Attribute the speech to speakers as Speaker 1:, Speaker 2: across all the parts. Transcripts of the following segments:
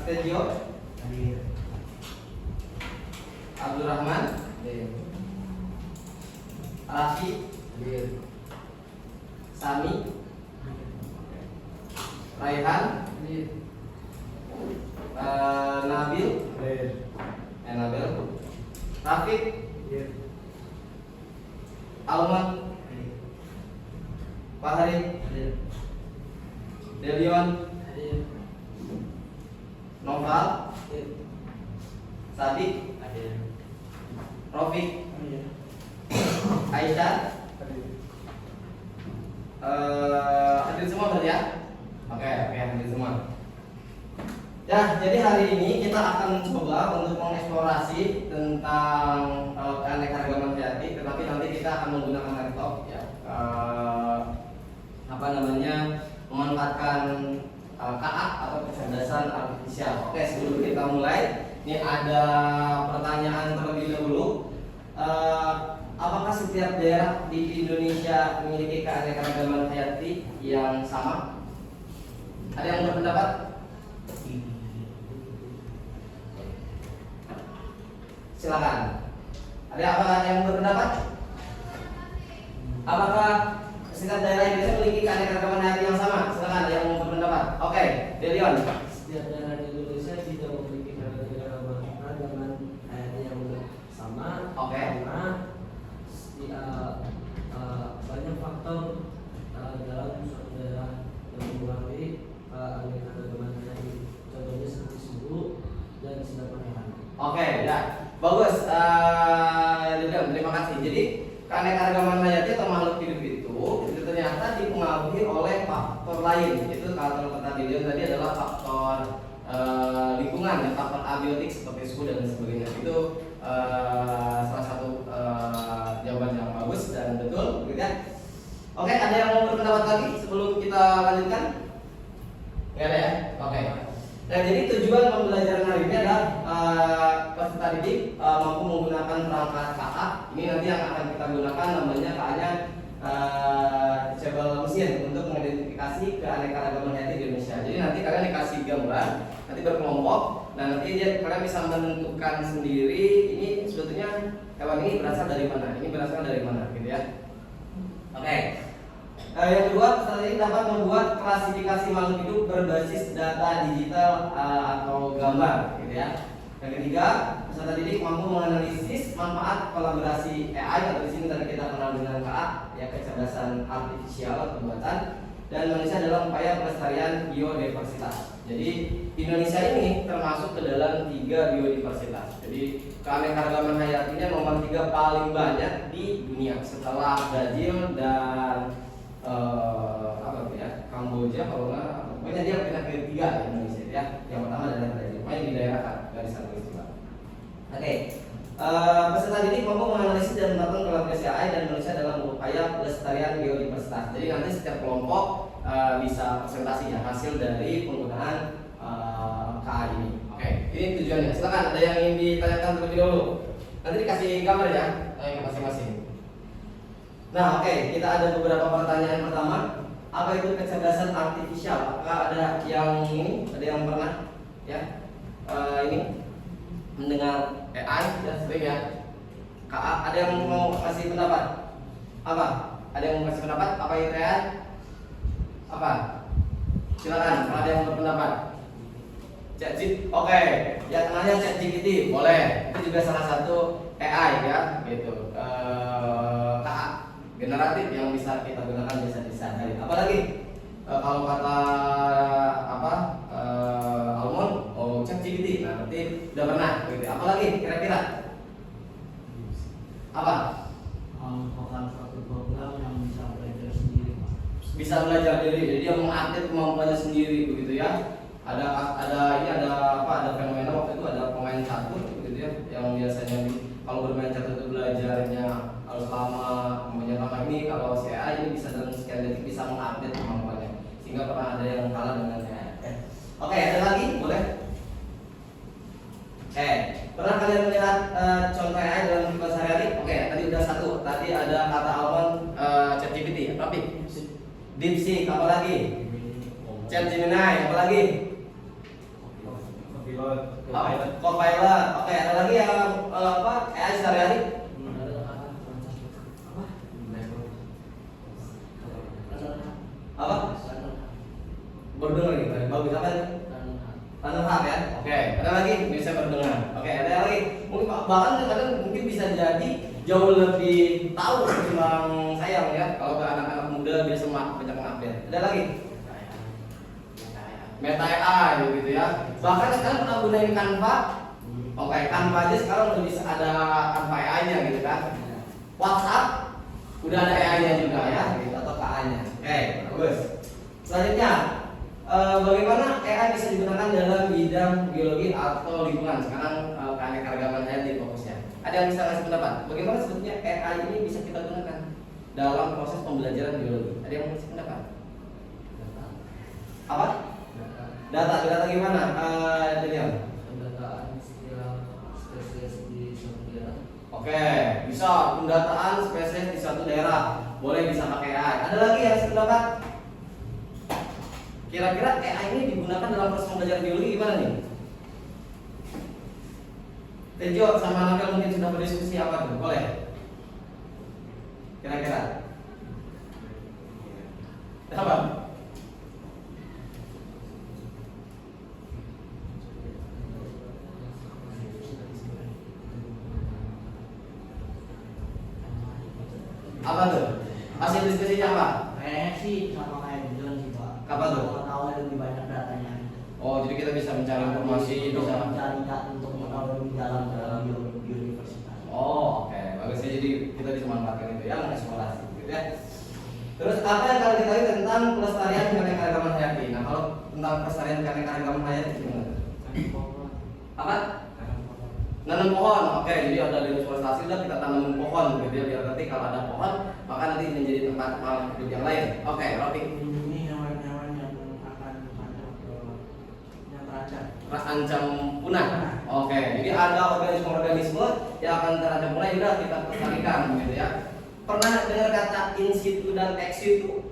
Speaker 1: Sergio,
Speaker 2: Hadir.
Speaker 1: Abdurrahman,
Speaker 2: Hadir.
Speaker 1: Rafi,
Speaker 2: Hadir.
Speaker 1: Sami, Raihan,
Speaker 2: Hadir.
Speaker 1: Nabil,
Speaker 2: Hadir.
Speaker 1: Nabil, Rafiq,
Speaker 2: Hadir.
Speaker 1: Alman,
Speaker 2: Hadir.
Speaker 1: Fahri,
Speaker 2: Hadir.
Speaker 1: Delion,
Speaker 2: Hadir.
Speaker 1: Noval,
Speaker 2: Hadir.
Speaker 1: Sadik,
Speaker 2: Hadir.
Speaker 1: Rofik,
Speaker 2: Hadir.
Speaker 1: Aisyah,
Speaker 2: Hadir.
Speaker 1: hadir semua berarti ya? Oke, hadir semua. Ya, jadi hari ini kita akan coba untuk mengeksplorasi tentang keanekaragaman hayati, tetapi nanti kita akan menggunakan laptop ya. Memanfaatkan KA atau kecerdasan artifisial. Oke, sebelum kita mulai, ini ada pertanyaan terlebih dahulu. Apakah setiap daerah di Indonesia memiliki keanekaragaman hayati yang sama? Ada yang berpendapat? Silakan. Ada apa yang berpendapat? Apakah setiap daerah Indonesia memiliki keanekaragaman hayati yang sama? Silakan, ada yang mau berpendapat. Oke, Delion.
Speaker 2: Setiap daerah di Indonesia tidak memiliki keanekaragaman hayati yang sama.
Speaker 1: Oke.
Speaker 2: Karena banyak faktor dalam suatu daerah yang mempengaruhi keanekaragaman hayati. Contohnya seperti suhu dan sinar matahari.
Speaker 1: Oke, ya. Bagus. Delion, terima kasih. Jadi keanekaragaman hayati atau makhluk hidup itu ternyata dipengaruhi oleh faktor lain. Itu kalau kata Delion tadi adalah faktor lingkungan, ya, faktor abiotik seperti suhu dan sebagainya. Itu salah satu jawaban yang bagus dan betul, gitu ya. Oke, ada yang mau berpendapat lagi sebelum kita lanjutkan? Nggak ada ya? Oke. Nah, jadi tujuan pembelajaran hari ini adalah peserta didik mampu menggunakan perangkat KA. Ini nanti yang akan kita gunakan namanya KA-nya teachable machine untuk mengidentifikasi keanekaragaman hayati di Indonesia. Jadi nanti kalian dikasih gambar, nanti berkelompok. Nah, nanti kalian bisa menentukan sendiri ini sebetulnya hewan ini berasal dari mana, ini berasal dari mana, gitu ya. Oke. Yang kedua, peserta ini dapat membuat klasifikasi makhluk hidup berbasis data digital atau gambar, gitu ya. Yang ketiga, peserta didik mampu menganalisis manfaat kolaborasi AI atau di sini tadi kita kenal dengan KA, ya, kecerdasan artifisial atau buatan, dan manusia dalam upaya pelestarian biodiversitas. Jadi Indonesia ini termasuk ke dalam 3 biodiversitas. Jadi keanekaragaman hayatinya nomor 3 paling banyak di dunia setelah Brazil dan Kamboja, kalau nggak, pokoknya dia pindah ketiga di Indonesia ya. Yang pertama adalah Brazil, pokoknya di daerah garisan peristiwa. Oke, peserta didik mampu menganalisis dan melakukan kolaborasi AI dan manusia dalam upaya pelestarian biodiversitas. Jadi nanti setiap kelompok bisa presentasi ya hasil dari penggunaan KA ini. Oke, ini tujuannya. Silakan, ada yang ingin ditanyakan terlebih dahulu. Nanti dikasih gambar ya, masing-masing. Nah, oke, kita ada beberapa pertanyaan. Pertama, apa itu kecerdasan artifisial? Apakah ada yang ini? Ada yang pernah ya ini mendengar AI ya, sering ya? Ada yang mau kasih pendapat? Apa? Ada yang mau kasih pendapat? Apa itu ya? Apa? Silakan, kalau ada yang berpendapat. ChatGPT, oke, ya kenalnya ChatGPT, boleh. Itu juga salah satu AI ya, gitu. Generatif yang bisa kita gunakan bisa disadari. Apalagi kalau kata Almond, ChatGPT, nah nanti udah pernah. Gitu. Apalagi kira-kira? Apa?
Speaker 2: Merupakan suatu program yang bisa belajar sendiri.
Speaker 1: Bisa belajar sendiri, jadi dia mengupdate kemampuannya sendiri, begitu ya. Ada fenomena waktu itu ada pemain catur, begitu ya, yang biasanya kalau bermain catur itu belajarnya selama ini, kalau si AI ini bisa dalam sekian detik bisa mengupdate kemampuannya, sehingga pernah ada yang kalah dengan AI. Oke, ada lagi? Boleh? Pernah kalian melihat contoh AI dalam kehidupan sehari-hari? Oke, tadi udah satu. Tadi ada kata Almond, ChatGPT, Rapi, DeepSeek, apa lagi? ChatGemini, apa lagi? Copilot. Oke, ada lagi yang apa? AI sehari-hari? Apa? Berdengar gitu. Bagus apa? Runner up ya. Oke, ada lagi bisa berdengar. Oke, ada lagi. Mungkin bahkan kadang mungkin bisa jadi jauh lebih tahu ketimbang saya ya. Kalau ke anak-anak muda biasa banyak mengupdate. Ada lagi? Meta AI gitu ya. Bahkan sekarang pernah gunain Canva. Oke, Canva aja sekarang udah bisa ada Canva AI-nya gitu kan. WhatsApp udah ada AI-nya juga ya, gitu, atau KA-nya. Oke, bagus. Selanjutnya, bagaimana AI bisa digunakan dalam bidang biologi atau lingkungan? Sekarang keanekaragaman hayati fokusnya. Ada yang bisa ngasih pendapat? Bagaimana sebetulnya AI ini bisa kita gunakan dalam proses pembelajaran biologi? Ada yang mau ngasih pendapat? Apa? Data gimana? Daniel?
Speaker 2: Pendataan istilah spesies di suatu daerah.
Speaker 1: Oke, bisa pendataan spesies di suatu daerah. Boleh bisa pakai AI. Ada lagi yang sependapat? Kira-kira AI ini digunakan dalam proses pembelajaran biologi gimana nih? Tejo sama Nabil mungkin sudah berdiskusi apa tuh? Boleh? Kira-kira? Apa? Apa tuh? Hasil diskusinya apa?
Speaker 3: Kayaknya sih sama kayak John sih Pak.
Speaker 1: Apa tuh?
Speaker 3: Mengetahui lebih banyak datanya.
Speaker 1: Oh, jadi kita bisa mencari informasi,
Speaker 3: untuk
Speaker 1: bisa.
Speaker 3: mencari data untuk mengetahui lebih dalam dalam biodiversitas.
Speaker 1: Oh, oke, bagus ya. Jadi kita bisa manfaatkan itu ya, mengeksplorasi, gitu ya. Terus apa yang kalian ketahui tentang pelestarian keanekaragaman hayati? Nah, kalau tentang pelestarian keanekaragaman hayati gimana? Apa? Nanam pohon. Oke, jadi ada deforestasi udah kita tanamin pohon, gitu ya, biar nanti kalau ada pohon, maka nanti menjadi tempat makhluk hidup yang lain. Oke, Rofi.
Speaker 3: Melindungi hewan-hewan yang akan yang terancam.
Speaker 1: Ancam punah. Oke, jadi ada organisme-organisme yang akan terancam punah, udah kita pelestarikan, gitu ya. Pernah dengar kata in situ dan ex situ?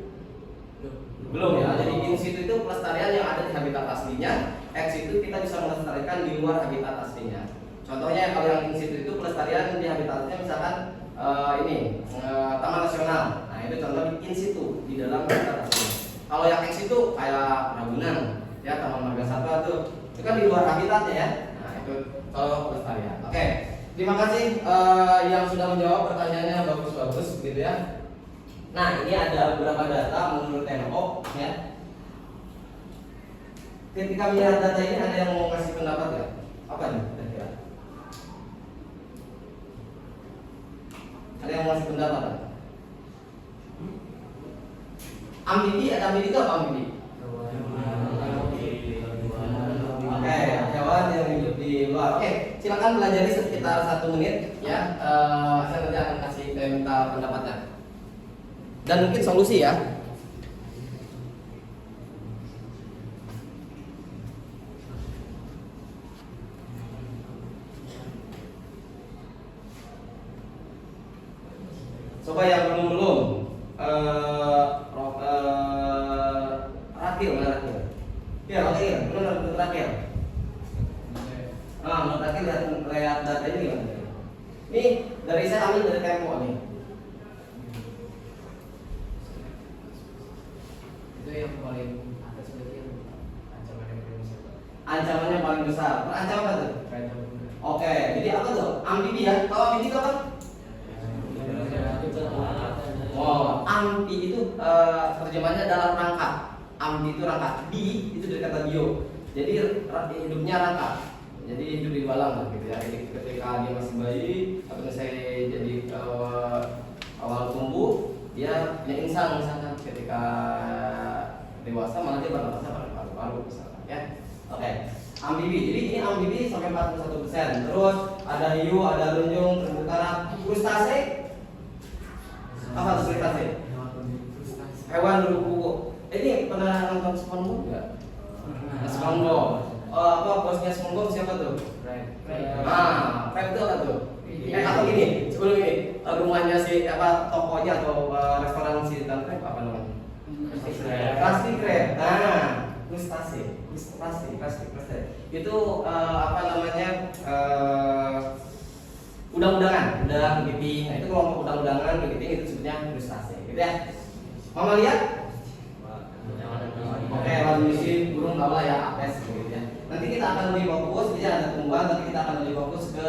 Speaker 1: Belum ya. Jadi in situ itu pelestarian yang ada di habitat aslinya, ex situ kita bisa melestarikan di luar habitat aslinya. Contohnya kalau yang in situ itu pelestarian di habitatnya misalkan taman nasional. Nah, itu contoh in situ di dalam habitat aslinya. Kalau yang ex situ kayak Ragunan, ya Taman Marga Satwa tuh, itu kan di luar habitatnya ya. Nah, itu kalau pelestarian. Oke. Terima kasih yang sudah menjawab pertanyaannya, bagus-bagus gitu ya. Nah, ini ada beberapa data menurut TNO ya. Ketika melihat data ini ada yang mau kasih pendapat ya? Apa nih kira-kira? Ada yang mau kasih pendapat? Amfibi, ada amfibi itu apa amfibi? Oke, hewan yang hidup di luar. Oke, silakan pelajari sekitar 1 menit ya. Saya nanti akan kasih minta pendapatnya dan mungkin solusi ya. Coba yang belum Rakil, mana Rakil? Ya, Rakil, benar Rakil. Nah, menurut Rakil lihat data ini gimana? Ini dari saya ambil dari Tempo nih.
Speaker 2: Itu yang paling atas berarti yang ancamannya paling besar.
Speaker 1: Ancamannya paling besar. Ancaman apa tuh?
Speaker 2: Terancam punah.
Speaker 1: Oke, jadi apa tuh? Amfibi ya. Tahu amfibi itu apa? Oh, amfi itu terjemahannya adalah rangka. Amfi itu rangka. Bi itu dari kata bio. Jadi hidupnya rangka. Jadi hidup di balang gitu ya. Jadi ketika dia masih bayi atau misalnya jadi awal tumbuh, dia punya insang misalkan. Ketika dewasa malah dia bernafasnya pakai paru-paru misalkan ya. Oke. Amfibi. Jadi ini amfibi sampai 41%. Terus ada hiu, ada runjung, terumbu karang, frustase. Apa tuh frustase? Hewan berbulu. Ini pernah nonton SpongeBob enggak? SpongeBob. Apa bosnya SpongeBob siapa tuh? Nah, Fred itu apa tuh? Atau gini, sebelum ini rumahnya si apa tokonya atau restoran si Tante apa namanya? Krusty Krab. Nah, frustase. itu apa namanya undang-undangan, begitu. Nah itu kelompok undang-undangan begitu itu sebutnya krustase, gitu ya. Mamalia? Oke, hewan musim, burung tahu lah ya, apes gitu ya. Nanti kita akan lebih fokus, jadi ada tumbuhan, tapi kita akan lebih fokus ke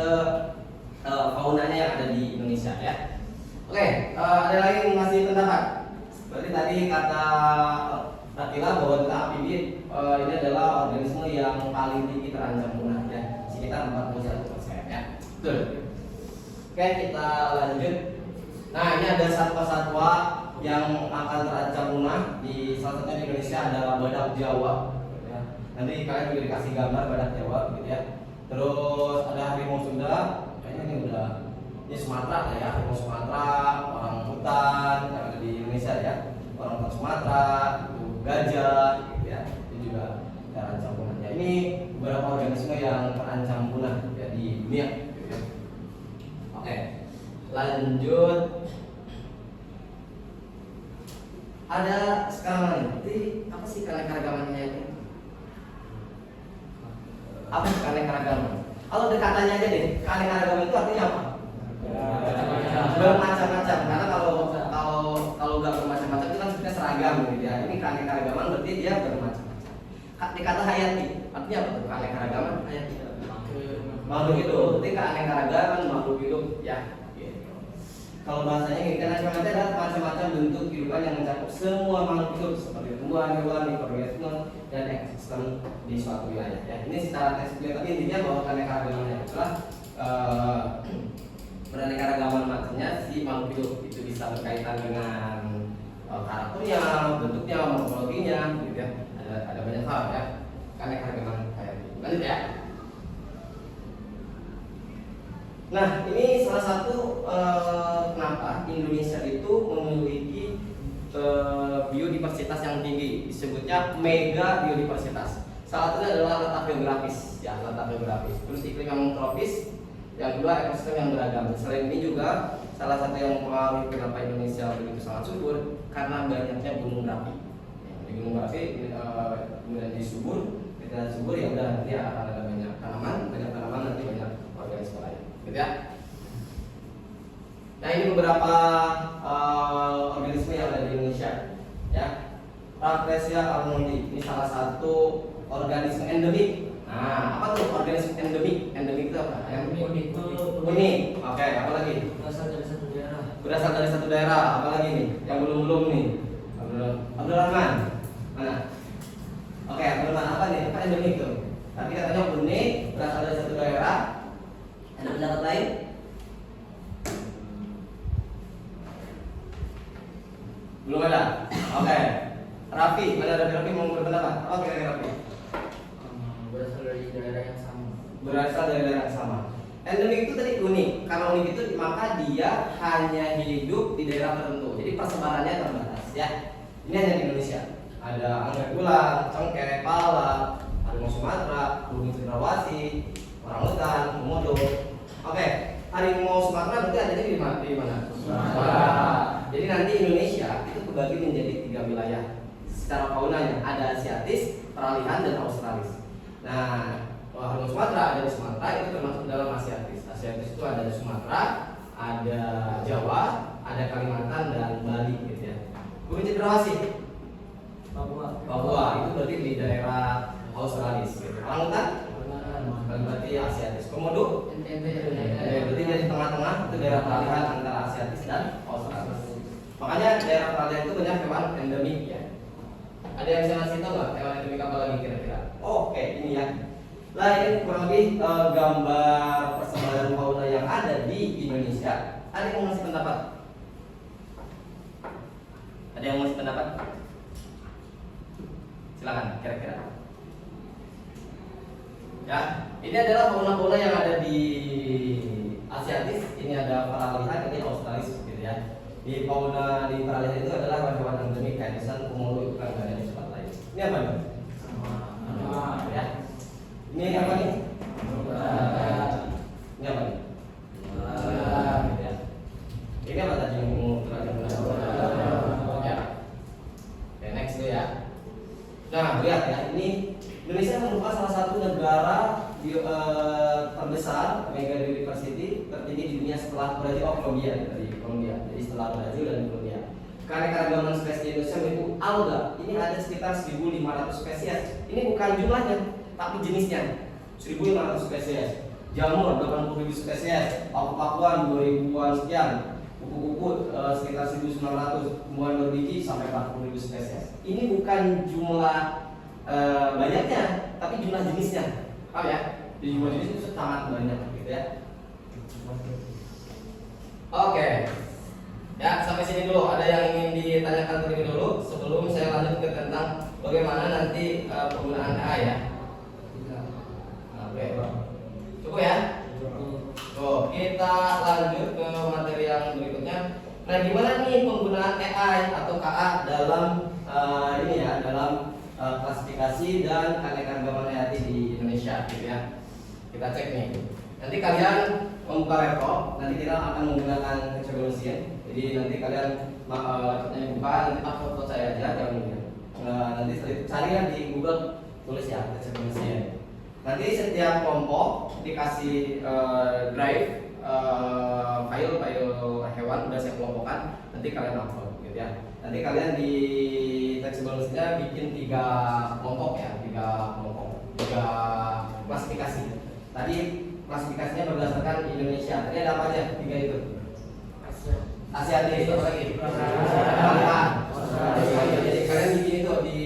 Speaker 1: faunanya yang ada di Indonesia ya. Oke, ada lagi yang masih pendapat. Berarti tadi kata Ratila bahwa tentang amfibi ini adalah organisme yang paling tinggi terancam punah ya, sekitar 41% ya. Betul. Oke, kita lanjut. Nah, ini ada satwa-satwa yang akan terancam punah. Di salah satunya di Indonesia ada badak Jawa ya. Nanti kalian juga dikasih gambar badak Jawa gitu ya. Terus ada harimau Sunda, kayaknya ini udah ini Sumatera lah ya, harimau Sumatera, orang hutan yang ada di Indonesia ya. Orang hutan Sumatera, gajah gitu ya. Ini juga terancam punah. Ya, ini beberapa organisme yang terancam punah ya di dunia gitu ya. Oke. Lanjut. Ada sekarang nanti apa sih keanekaragamannya itu? Apa sih keanekaragaman? Kalau katanya aja deh, keanekaragaman itu artinya apa? Bermacam-macam. Karena kalau nggak bermacam-macam itu kan sebenarnya seragam gitu ya. Ini keanekaragaman berarti dia bermacam-macam. Dikata hayati, artinya apa tuh? Keanekaragaman hayati. Makhluk hidup, berarti keanekaragaman makhluk hidup ya. Kalau bahasanya ini kan ada macam-macam bentuk kehidupan yang mencakup semua makhluk hidup seperti tumbuhan, hewan, mikroorganisme dan ekosistem di suatu wilayah. Ya, ini secara tekstual tapi intinya bahwa keanekaragaman adalah beraneka-ragaman macamnya si makhluk hidup itu bisa berkaitan dengan karakternya, bentuknya, morfologinya, gitu ya. Ada banyak hal ya. Keanekaragaman kayak gitu. Lanjut ya. Nah, ini salah satu kenapa Indonesia itu memiliki biodiversitas yang tinggi, disebutnya mega biodiversitas. Salah satunya adalah letak geografis, ya letak geografis. Terus iklim yang tropis, yang kedua ekosistem yang beragam. Selain ini juga salah satu yang mempengaruhi kenapa Indonesia begitu sangat subur karena banyaknya gunung berapi. Di gunung berapi kemudian disubur, ketika subur ya udah nanti akan ada banyak tanaman nanti banyak organisme lain. Gitu ya. Nah ini beberapa organisme yang ada di Indonesia ya. Racresia almondi ini salah satu organisme endemik. Nah apa tuh organisme endemik? Endemik itu apa?
Speaker 2: Unik.
Speaker 1: Oke, apa lagi?
Speaker 2: Berasal dari satu daerah.
Speaker 1: Berasal dari satu daerah. Apa lagi nih? Yang belum nih. Abdul Rahman. Mana? Oke, Abdul Rahman apa nih? Apa endemik tuh? Tapi katanya unik, berasal dari satu daerah. Ada pendapat lain? Belum ada? Oke. Raffi, mana Raffi mau berpendapat? Apa kira-kira Raffi?
Speaker 2: Berasal dari daerah yang sama.
Speaker 1: Berasal dari daerah yang sama. Endemik itu tadi unik. Karena unik itu maka dia hanya hidup di daerah tertentu. Jadi persebarannya terbatas ya. Ini hanya di Indonesia. Ada anggrek ular, cengkeh, pala, harimau Sumatera, burung cendrawasih, orangutan, komodo. Oke, harimau Sumatera berarti adanya di mana? Sumatera. Jadi nanti Indonesia itu terbagi menjadi 3 wilayah. Secara faunanya ada Asiatis, Peralihan, dan Australis. Nah, harimau Sumatera ada di Sumatera itu termasuk dalam Asiatis. Asiatis itu ada di Sumatera, ada Jawa, ada Kalimantan dan Bali gitu ya. Burung cendrawasih Papua itu berarti di daerah Australis gitu. Orangutan berarti Asiatis. Komodo berarti dari tengah-tengah itu daerah peralihan antara Asiatis dan Australis. Makanya daerah peralihan itu banyak hewan endemik ya. Ada yang bisa ngasih tahu nggak hewan endemik apa lagi kira-kira? Oke, ini ya. Nah ini kurang lebih gambar persebaran fauna yang ada di Indonesia. Ada yang mau ngasih pendapat? Ada yang mau ngasih pendapat? Silakan, kira-kira. Ya, ini adalah fauna-fauna yang ada di Asiatis. Ini ada peralihan, ini Australis, gitu ya. Di fauna di peralihan itu adalah hewan endemik kayak misalnya komodo itu kan ada di tempat lain. Ini apa nih? Sama. Ya. Ini apa nih? Ini apa nih? Ya. Ini apa tadi yang mau ya. Oke, next dulu ya. Nah, lihat ya, ini Indonesia merupakan salah satu negara terbesar mega university tertinggi di dunia setelah Brazil, Kolombia dari Kolombia. Jadi setelah Brazil dan Kolombia. Keanekaragaman spesies di Indonesia itu alga. Ini ada sekitar 1.500 spesies. Ini bukan jumlahnya, tapi jenisnya. 1.500 spesies. Jamur 80.000 spesies. Paku-pakuan 2.000-an sekian. Kupu-kupu sekitar 1.900. Tumbuhan berbiji sampai 40.000 spesies. Ini bukan jumlah banyaknya, tapi jumlah jenisnya. Paham ya? Di jumlah jenis itu sangat banyak gitu ya. Oke. Ya, sampai sini dulu. Ada yang ingin ditanyakan terlebih dulu sebelum saya lanjut ke tentang bagaimana nanti penggunaan AI ya. Oke. Cukup ya? Tuh, kita lanjut ke materi yang berikutnya. Nah, gimana nih penggunaan AI atau KA dalam ini ya, dalam klasifikasi dan keanekaragaman hayati di Indonesia gitu ya. Kita cek nih. Nanti kalian membuka laptop, nanti kita akan menggunakan Teachable Machine. Jadi nanti kalian laptopnya dibuka, nanti pakai foto saya aja jangan ini. Nanti carilah di Google, tulis ya Teachable Machine. Nanti setiap kelompok dikasih drive file hewan udah saya kelompokkan, nanti kalian upload gitu ya. Nanti kalian di Teachable Machine-nya bikin 3 kelompok ya, 3 klasifikasi. Tadi klasifikasinya berdasarkan Indonesia. Tadi ada apa aja? 3 itu. Asiatis, apa lagi? Jadi kalian bikin itu di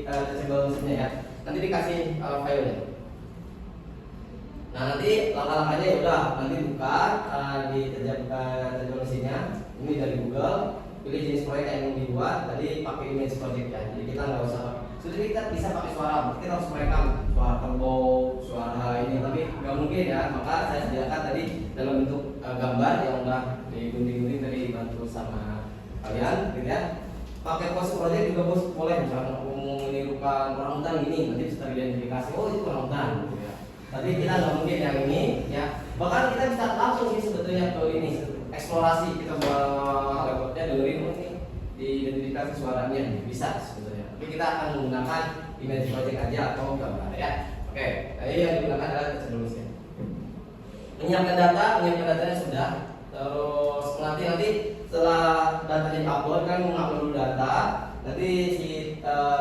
Speaker 1: Teachable Machine-nya ya. Nanti dikasih filenya. Nah nanti langkah-langkahnya ya udah, nanti buka di Teachable Machine-nya. Ini dari Google. Pilih jenis proyek yang mau dibuat, tadi pakai image project ya. Jadi kita nggak usah. Sudah kita bisa pakai suara, kita harus merekam suara kerbau, suara ini, tapi nggak mungkin ya. Maka saya sediakan tadi dalam bentuk gambar yang udah digunting-gunting tadi dibantu sama kalian, gitu ya. Pakai pose project juga bos boleh, misalnya aku mau menirukan orangutan gini, nanti bisa teridentifikasi, oh itu orangutan, gitu ya. Tapi kita nggak mungkin yang ini, ya. Bahkan kita bisa langsung sih sebetulnya ke ini. Eksplorasi kita bawa laptopnya dengerin nih diidentifikasi suaranya bisa sebetulnya. Tapi kita akan menggunakan image project aja atau gambar ya. Oke, jadi yang digunakan adalah Teachable Machine. Menyiapkan datanya sudah. Terus nanti setelah datanya di-upload kan mengupload dulu data. Nanti si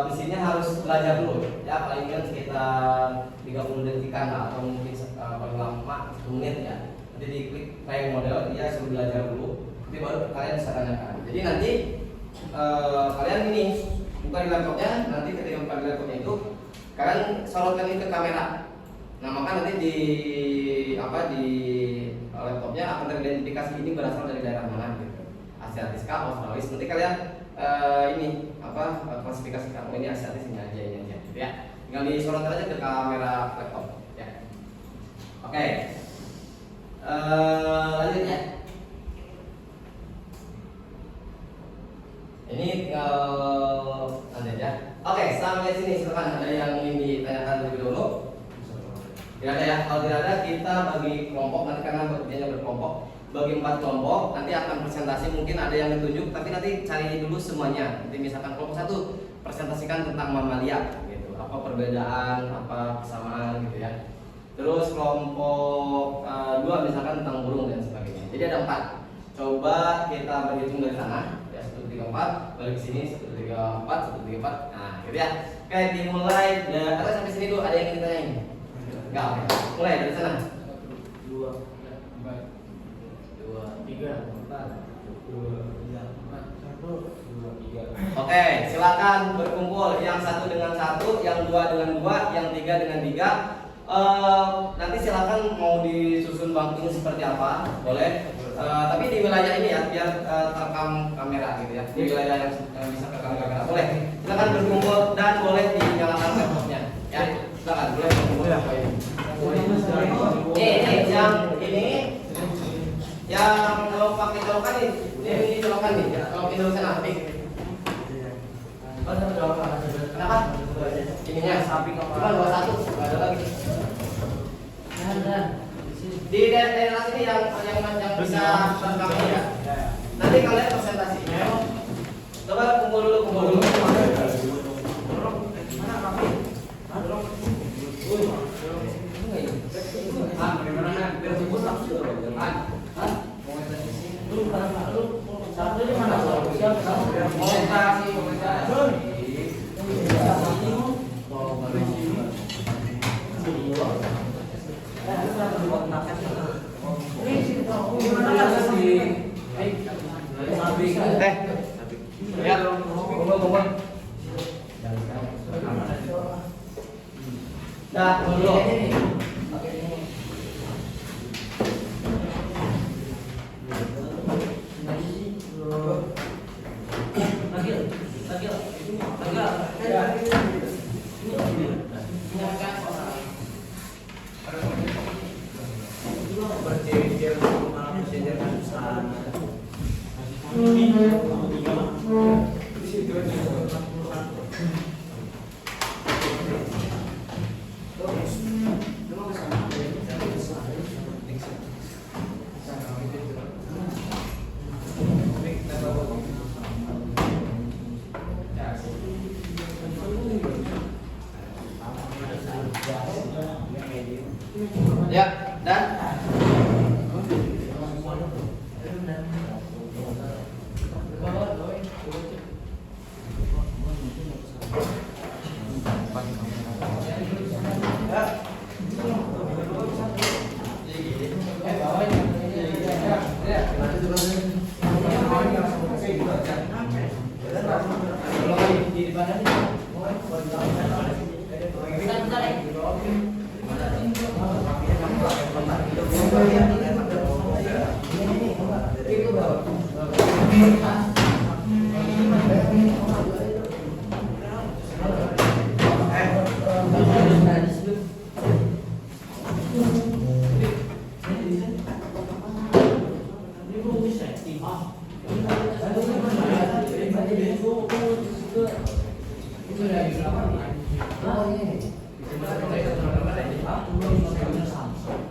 Speaker 1: mesinnya harus belajar dulu ya, paling kan sekitar 30 detikan atau mungkin paling lama 1 menit ya. Nanti diklik play model, dia suruh belajar dulu, nanti baru kalian bisa tanyakan. Jadi nanti kalian ini buka di laptopnya, nanti ketika buka di laptopnya itu kalian sorotkan ini ke kamera. Nah maka nanti di laptopnya akan teridentifikasi ini berasal dari daerah mana gitu. Asiatis kah, Australis. Nanti kalian klasifikasikan, oh ini asiatis ini aja gitu ya. Tinggal disorotkan aja ke kamera laptop ya. Oke. Lanjut ya. Ini tinggal nanti aja. Oke, sampai sini silakan ada yang ingin ditanyakan terlebih dulu. Tidak ada ya. Kalau tidak ada kita bagi kelompok nanti karena bekerjanya berkelompok. Bagi 4 kelompok nanti akan presentasi, mungkin ada yang ditunjuk tapi nanti cari dulu semuanya. Nanti misalkan kelompok 1 presentasikan tentang mamalia gitu. Apa perbedaan, apa kesamaan gitu ya. Terus kelompok 2 misalkan tentang burung dan sebagainya. Jadi ada 4. Coba kita berhitung dari sana. Ya 1, 2, 3, 4. Balik ke sini 1, 2, 3, 4, 1, 2, 3, 4. Nah, gitu ya. Oke, dimulai. Atau sampai sini dulu ada yang ingin ditanyain? Enggak, oke. Mulai dari sana.
Speaker 2: 2, 3, 4, 2, 3, 4, 1, 2, 3.
Speaker 1: Oke, silakan berkumpul. Yang 1 dengan 1, yang 2 dengan 2, yang 3 dengan 3. Nanti silakan mau disusun bangkunya seperti apa, boleh. Tapi di wilayah ini ya, biar terekam kamera gitu ya. Di wilayah yang bisa terekam kamera, boleh. Silakan berkumpul dan boleh dinyalakan laptopnya. Ya, silakan boleh berkumpul. Ini yang ini, yang kalau pakai colokan ini colokan nih. Ya, kalau ini sana pik. Kenapa? Ininya samping cuma 21, nggak ada lagi. Di daerah sini yang bisa terekam ya. Nanti kalian presentasi. Coba kumpul dulu. Mana kami? Dah, dulu.
Speaker 3: Oke ini. Berjejer malah berjejer kan sana.
Speaker 1: Ya, dan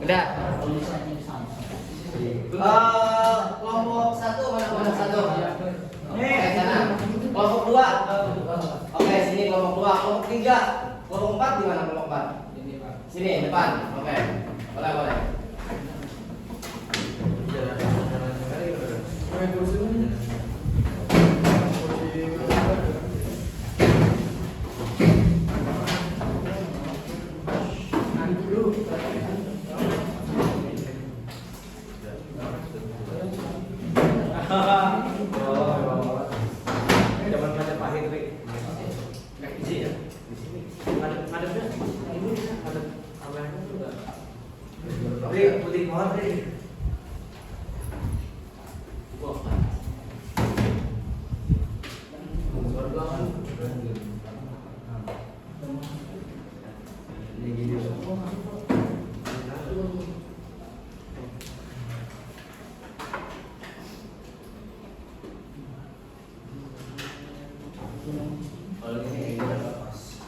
Speaker 1: udah. Kelompok satu mana kelompok satu? Oke, sana. Kelompok dua. Oke, sini kelompok dua. Kelompok tiga. Kelompok empat di mana kelompok empat? Sini depan. Oke, boleh boleh.
Speaker 3: Putih banget nih.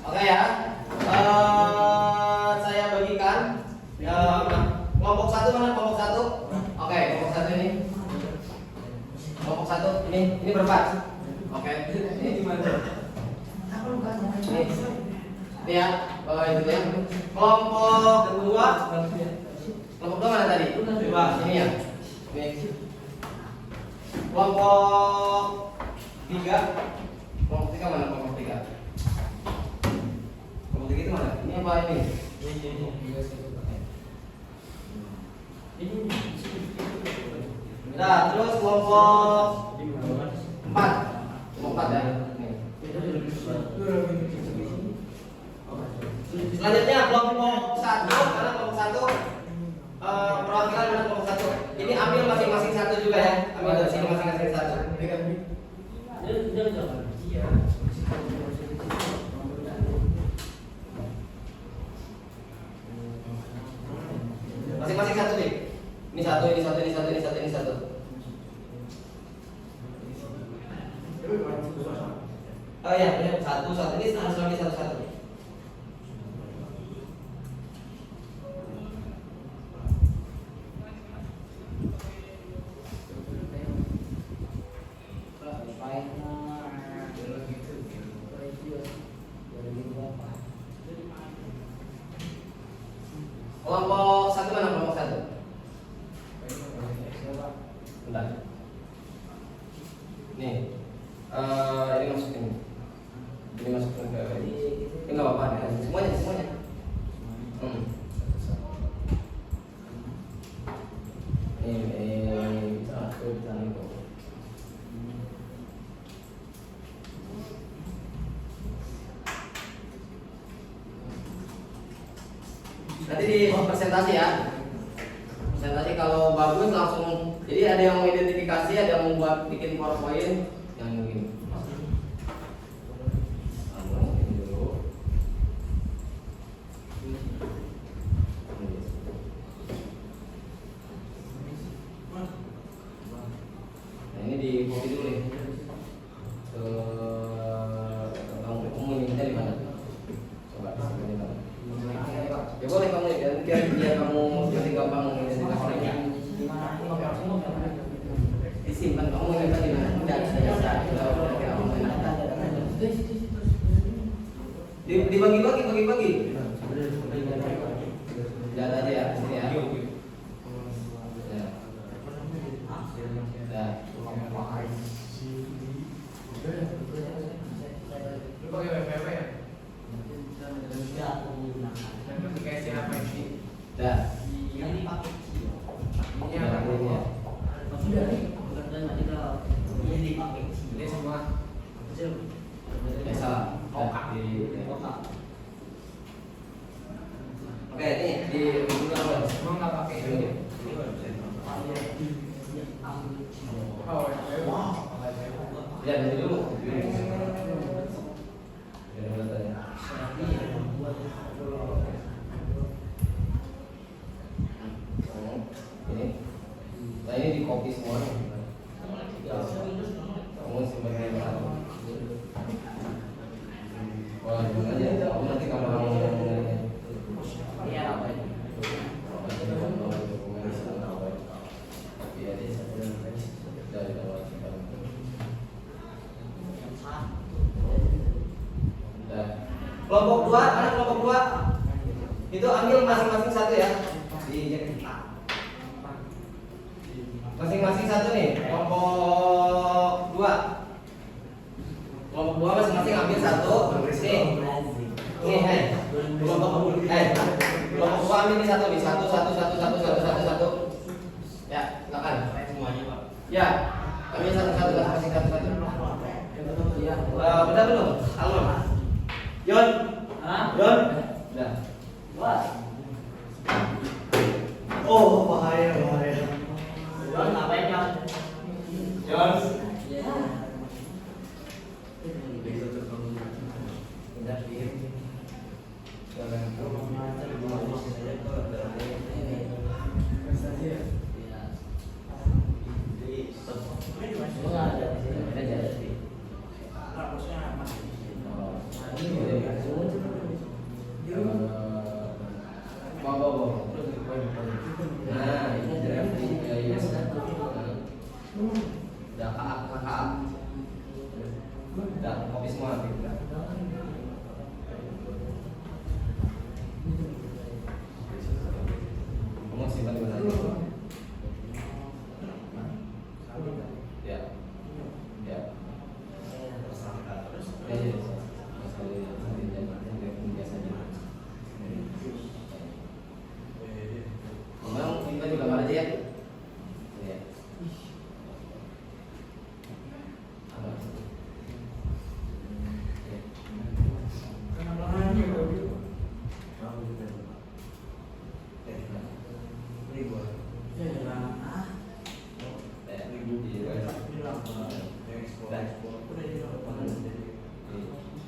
Speaker 1: Oke ya. Saya bagikan. Kelompok satu mana kelompok satu? Oke, kelompok satu ini. Kelompok satu ini berempat. Oke. Ini gimana? Ini ya, bawa itu ya. Kelompok kedua. Kelompok dua mana tadi? Dua. Ini ya. Ini. Kelompok tiga. Kelompok tiga mana kelompok tiga? Kelompok tiga itu mana? Ini apa ini? Nah, terus kelompok empat. Kelompok empat ya. Nih. Selanjutnya kelompok satu, karena kelompok satu perwakilan mana kelompok satu. Ini ambil masing-masing satu juga ya. Ambil dari sini masing-masing satu. Masing-masing satu nih. Ini satu, ini satu, ini satu, ini satu, ini satu. Oh iya, benar. Satu, satu. Ini harus lagi satu-satu. Kelompok satu mana kelompok satu? Bentar. Nih, ini masukin. Ini masukin ke ini nggak apa-apa, semuanya semuanya. Ini satu itu. Nanti di presentasi ya. Presentasi kalau bagus langsung. Jadi ada yang mau identifikasi, ada yang membuat bikin PowerPoint yang begini. Ini dulu. Nah ini di copy dulu nih. Ke kamu minta di mana? Coba di mana? Ya boleh kamu ya, biar kamu jadi gampang identifikasinya. Disimpan kamu minta di mana? Tidak bisa. Dibagi-bagi. Lihat aja ya, sini ya.
Speaker 4: Lu pakai WPW ya? Aplikasi apa ini?
Speaker 1: Dah.
Speaker 3: Yang dipakai
Speaker 4: Ini apa?
Speaker 3: sudah nih yang dipakai
Speaker 4: Ini semua.
Speaker 1: Ya salah. Oke, ini di Google.
Speaker 4: Semua nggak pakai ini. Oh, WPW.
Speaker 1: Lihat ini dulu. Biar dulu tanya. Ini. Nah ini di copy semua. Kamu simpan yang mana? Wah, gimana aja? Kamu nanti kamu
Speaker 3: Iya apa ini?
Speaker 1: Kelompok 2, mana kelompok 2? Itu ambil masing-masing satu ya. Masing-masing satu nih, kelompok 2. Kelompok 2 masing-masing ambil satu. Nih, kelompok 2 ambil nih satu nih, satu. Ya, silakan.
Speaker 3: Semuanya Pak.
Speaker 1: Ya, ambil satu-satu, masing-masing satu-satu. Benar belum? Alon. Yon. Yon. Udah.
Speaker 3: Wah.
Speaker 1: Oh, bahaya.
Speaker 3: John ngapain John?
Speaker 1: Yon. Nah, ini udah kakak. Udah kopi semua. Kamu simpan di mana? Ya. Memang kita juga mana aja ya? Ya.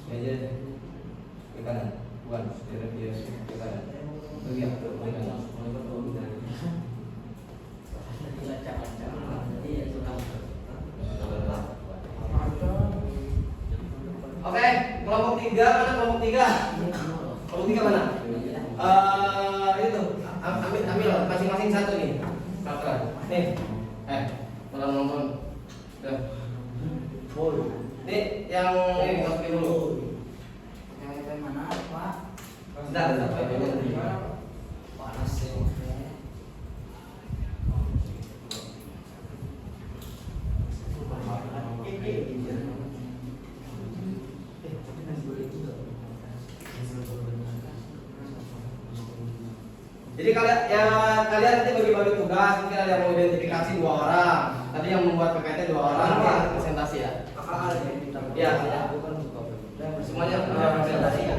Speaker 1: Meja ke kanan, bukan dia ke kanan. Bagian ke kanan. Oke, kelompok 3 mana kelompok 3? Kelompok 3 mana? Itu ambil masing-masing satu nih. Kakak. Nih. Malah ngomong. Udah. Nih yang ini masukin dulu.
Speaker 3: Yang itu mana Pak?
Speaker 1: Bentar.
Speaker 3: Panas ya.
Speaker 1: Jadi kalian nanti bagi-bagi tugas, mungkin ada yang mau identifikasi 2 orang, tadi yang membuat PPT 2 orang, ya, presentasi ya. Ya, semuanya presentasi ya.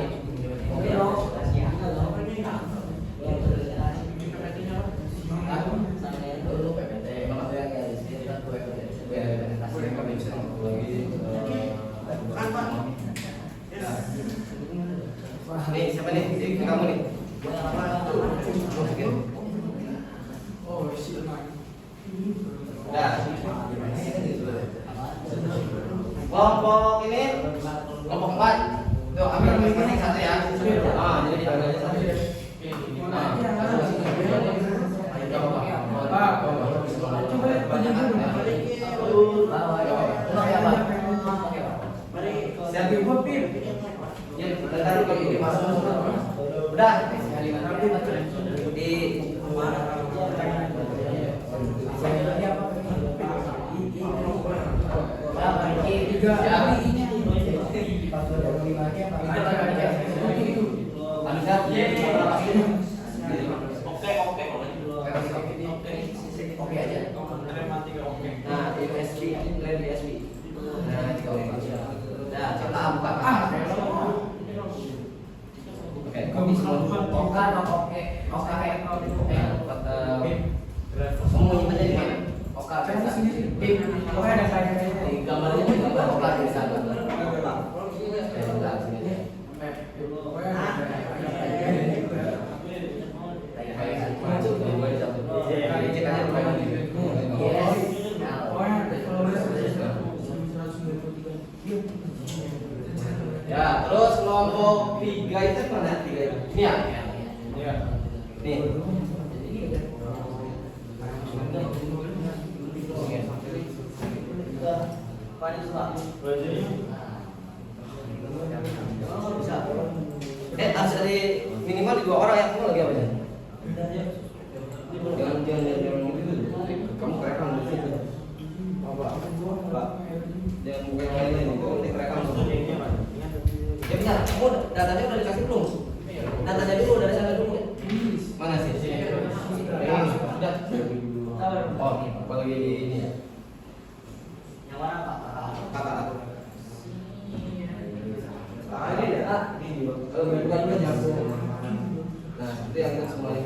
Speaker 1: Nih siapa nih? Ke kamu nih.
Speaker 4: Oh, shit.
Speaker 1: Nah, kelompok ini kelompok 4. Tuh ambil masing-masing satu ya. Ah, jadi diambil aja satu. Nah, udah di oke aja. Nah, di USB, plan di USB. Nah, nah, coba buka. Oke, kopi semua. Oke. Semua nyimpannya di mana? Oke,
Speaker 4: Pokoknya ada kayaknya.
Speaker 1: di gambarnya di gambar oke di sana. Ya, terus kelompok 3 itu mana? 3 ini ya? Iya. Nih. Harus ada minimal di 2 orang ya, kamu lagi apa ya? Jangan kamu kerekam di situ. Pak. Jangan buka yang lain ini, kamu dikerekam semua. Ya bisa, kamu datanya udah dikasih belum? Datanya dulu dari sana dulu. Mana sih? Sudah. Oh, apalagi di ini ya.
Speaker 3: Yang mana Pak?
Speaker 1: Kakak. Ini ya. Bukan dulu ya. Nah, itu yang itu semuanya.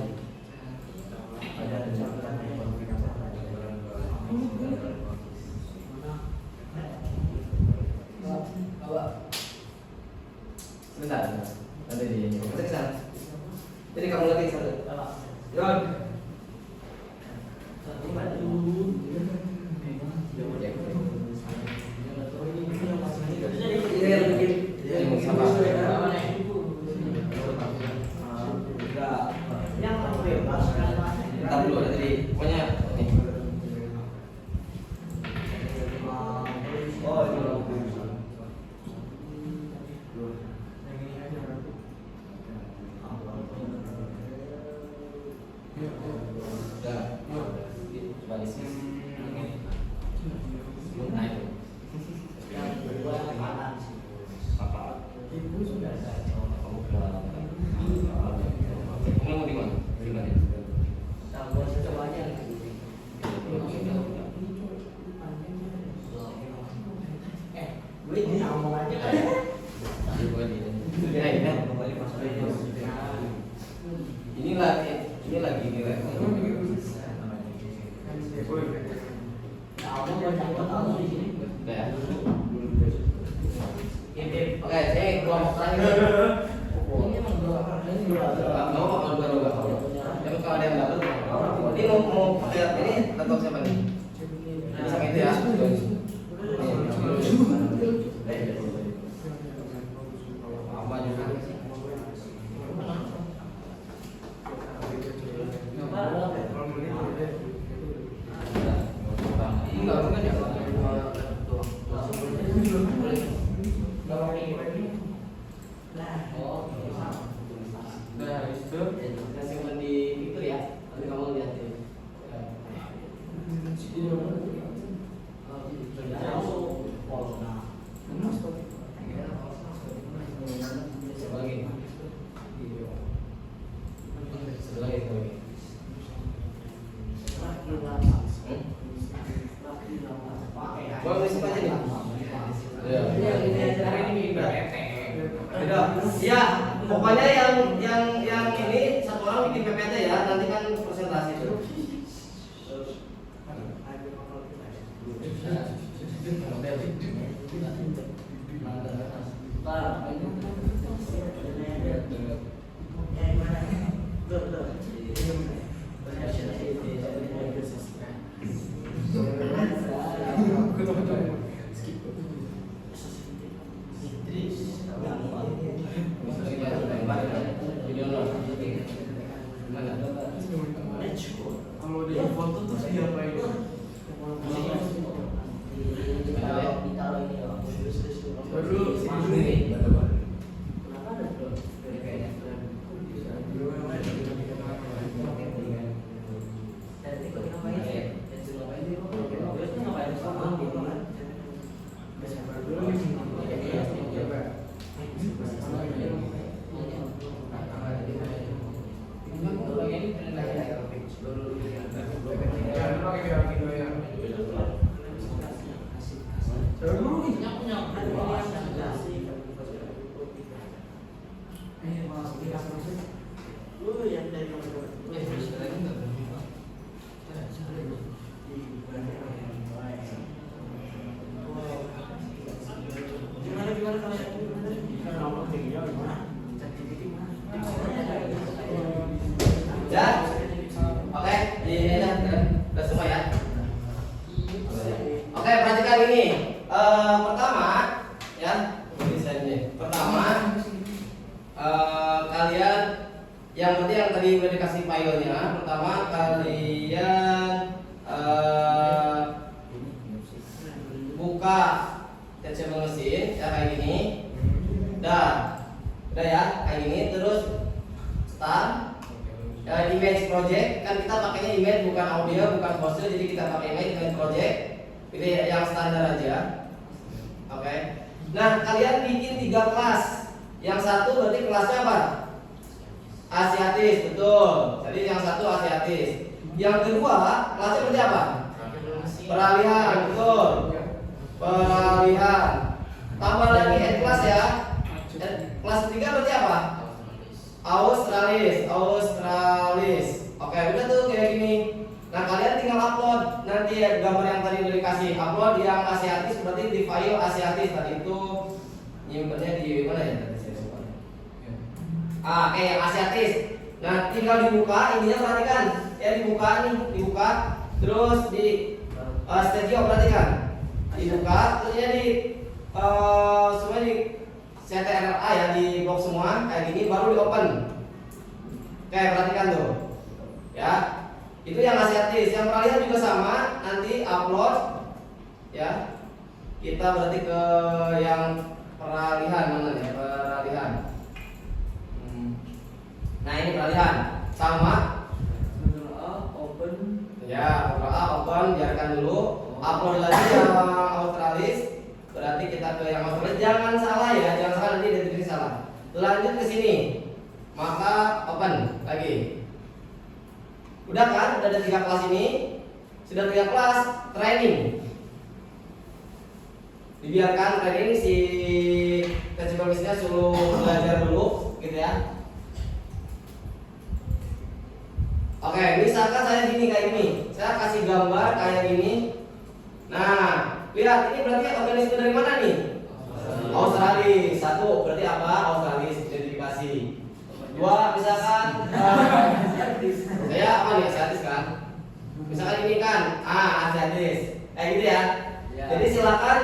Speaker 1: Sebentar. Nanti di ini. Kita ke sana. Jadi kamu lagi satu. Yon. Bentar dulu, jadi pokoknya nih. Oh, ini. Coba di sini. Nah, itu. Kamu mau di mana? Di mana? Ini lagi nilai. Oke, saya kelompok terakhir. Mau kalau dua. Tapi kalau ada yang dapat, ini mau lihat ini laptop siapa nih? Ini sama itu ya. Apa juga? Ini nggak bukan ya? Nah, itu yang simpan di itu ya. Nanti kamu lihat ya. Ya, pokoknya yang ini satu orang bikin PPT ya, nanti kan presentasi itu.
Speaker 3: Yang dari nomor gimana kalau yang ini nomor tinggi gimana?
Speaker 1: Ya, oke, ini aja, udah semua ya. Oke, perhatikan ini. Pertama, ya, ini saya ini. Pertama, kalian yang penting yang tadi udah dikasih filenya. Pertama, kalian buka teachable mesin ya kayak gini. Udah ya, kayak gini. Terus start. Image project kan kita pakainya image bukan audio bukan poster, jadi kita pakai image project ini yang standar aja. Oke. Nah kalian bikin 3 kelas. Yang satu berarti kelasnya apa? Asiatis, betul. Jadi yang satu Asiatis. Yang kedua kelasnya berarti apa? Peralihan, betul. Peralihan. Tambah lagi kelas ya. Kelas ketiga berarti apa? Australis. Oke, udah tuh kayak gini. Nah, kalian tinggal upload. Nanti ya, gambar yang tadi udah dikasih upload yang Asiatis berarti di file Asiatis tadi itu nyimpennya di mana ya tadi saya lupa. Yang Asiatis. Nah, tinggal dibuka, ininya perhatikan. Ya dibuka nih, dibuka. Terus di studio perhatikan. Dibuka, terus ya di semua di CTRLA ya di box semua kayak gini baru di open. Oke, perhatikan tuh. Ya. Itu yang Asiatis, yang peralihan juga sama, nanti upload ya. Kita berarti ke yang peralihan mana ya? Peralihan. Nah, ini peralihan. Sama
Speaker 2: open.
Speaker 1: ya, open biarkan dulu. Upload lagi yang Australis. Berarti kita ke yang Australis, jangan salah ya, jangan salah nanti definisi salah. Lanjut ke sini. Maka open lagi. Udah kan? Udah ada 3 kelas ini. Sudah 3 kelas training. Dibiarkan training si teachable mesinnya suruh belajar dulu gitu ya. Oke, misalkan saya gini kayak gini. Saya kasih gambar kayak gini. Nah, lihat ini berarti organisme dari mana nih? Australis. 1 berarti apa? Australis identifikasi. 2 misalkan saya apa nih Asiatis kan? Misalkan ini kan Asiatis. Kayak gitu ya. Jadi silakan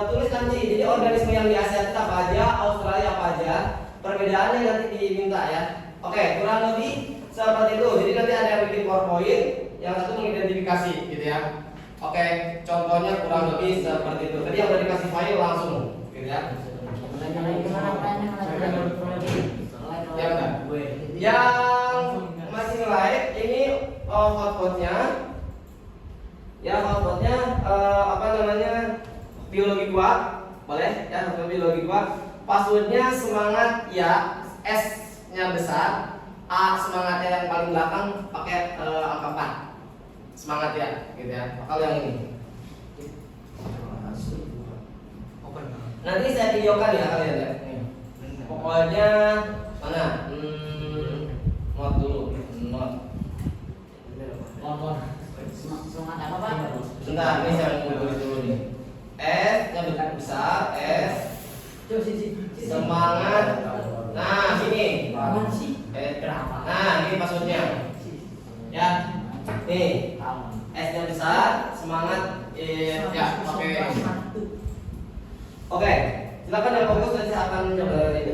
Speaker 1: tulis nanti. Jadi organisme yang di Asiatis apa aja, Australia apa aja. Perbedaannya nanti diminta ya. Oke, kurang lebih seperti itu. Jadi nanti ada yang bikin PowerPoint, yang satu mengidentifikasi gitu ya. Oke, contohnya kurang lebih seperti itu. Tadi yang udah dikasih file langsung gitu ya. Ya benar. Yang masih live ini hotspotnya. Ya hotspotnya apa namanya? Biologi 2. Boleh ya, hotspot biologi 2. Passwordnya semangat ya, S-nya besar, A semangatnya yang paling belakang pakai angka 4. Semangat ya, gitu ya. Kalau yang ini. Nanti saya videokan ya kalian ya. Pokoknya mana? Not dulu. Not.
Speaker 3: Semangat apa Pak?
Speaker 1: Bentar, ini saya mau tulis dulu nih. S yang besar, S. Semangat. Nah, sini. Nah, ini passwordnya. Ya. Nih. S-nya besar, semangat ya, pakai. Oke, silakan yang fokus nanti akan ini kamera ya.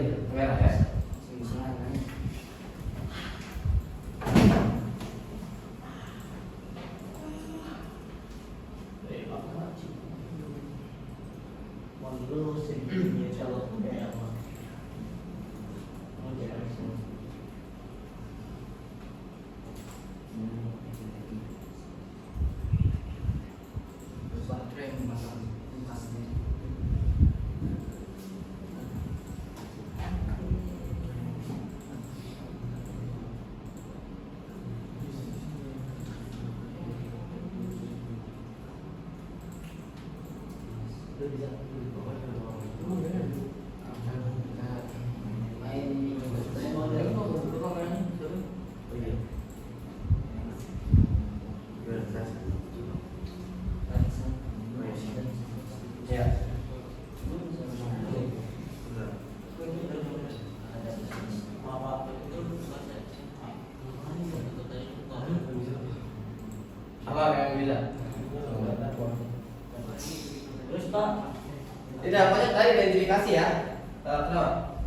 Speaker 1: Main Tidak, pokoknya tadi identifikasi ya. Kenapa?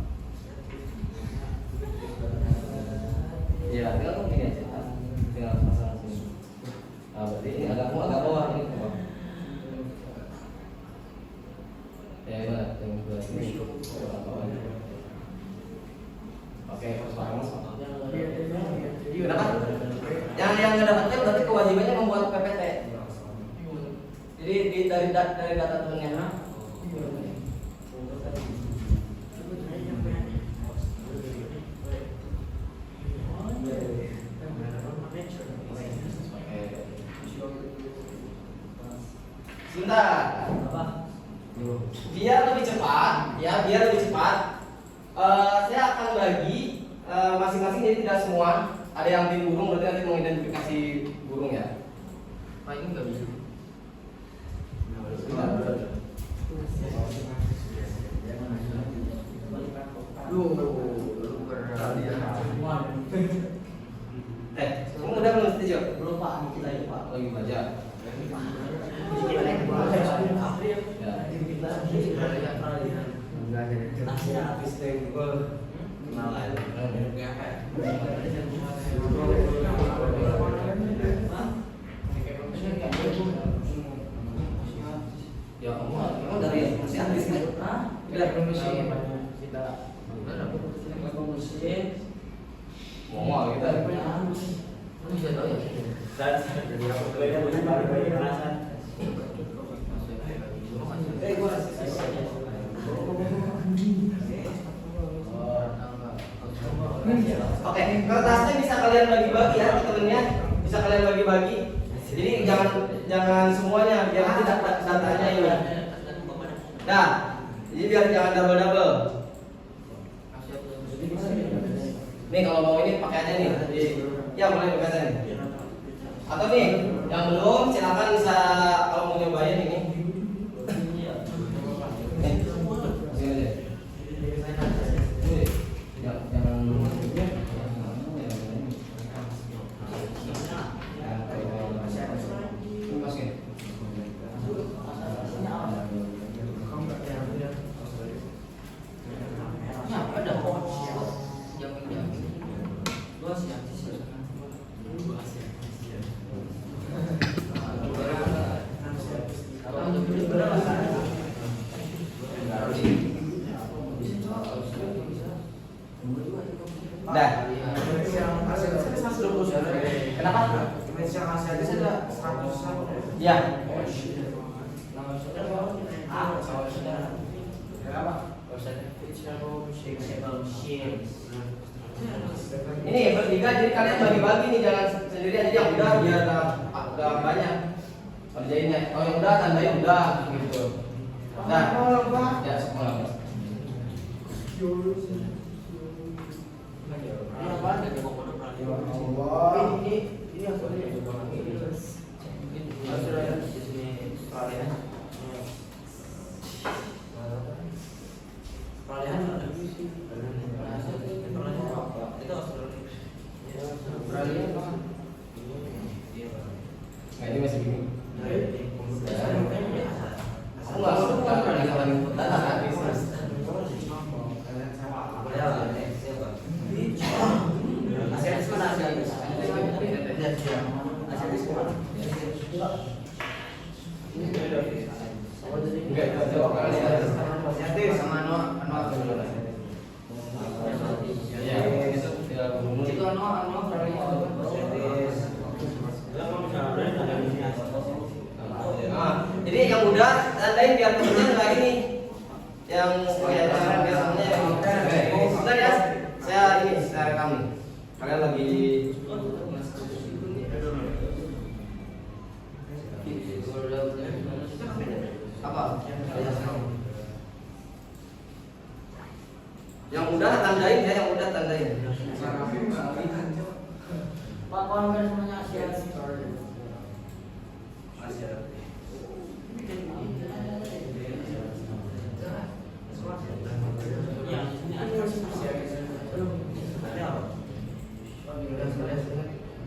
Speaker 1: Ya, tinggal gini aja. Tinggal pasang sini. Nah, berarti ini agak bawah ini ke bawah. Ya, gimana? Yang dua sini. Oke, pas. Kenapa? Yang mendapatkan berarti kewajibannya membuat PPT. Jadi dari data temennya. Sebentar. Biar lebih cepat, saya akan bagi masing-masing, jadi tidak semua. Ada yang tim burung, berarti nanti mengidentifikasi burung ya.
Speaker 2: Pak ini nggak bisa.
Speaker 1: Kamu udah belum setuju?
Speaker 3: Belum Pak, kita ya Pak.
Speaker 1: Lagi baca. Ya kamu dari mesin habis kan?
Speaker 2: Kita mesin. Kita mesin.
Speaker 1: Mau kita.
Speaker 2: Bisa tahu ya.
Speaker 1: Oke, kertasnya bisa kalian bagi-bagi ya, temennya bisa kalian bagi-bagi. Jadi jangan semuanya, biar nanti datanya ini. Nah, jadi biar jangan double. Nih kalau mau ini pakai aja nih. Ya boleh pakai aja nih. Atau nih yang belum silakan bisa kalau mau nyobain ini. Dah. Kenapa? Ya. Ini bertiga, jadi kalian bagi-bagi nih, jangan sendirian. Jadi yang udah biar agak banyak kerjainnya. Kalau yang udah tandain udah gitu. Nah, ya sekolah. Nah, ini masih bingung. Aku nggak suka kalau lagi data habis. Enggak, jawab kali sama Noah dulu. Ya, itu Noah jadi yang udah tandain biar temennya nggak ini yang biar temennya sebentar ya, saya rekam nih. Kalian lagi apa? Yang udah tandain ya, yang udah tandain.
Speaker 2: Pak, kalau kan semuanya Asia.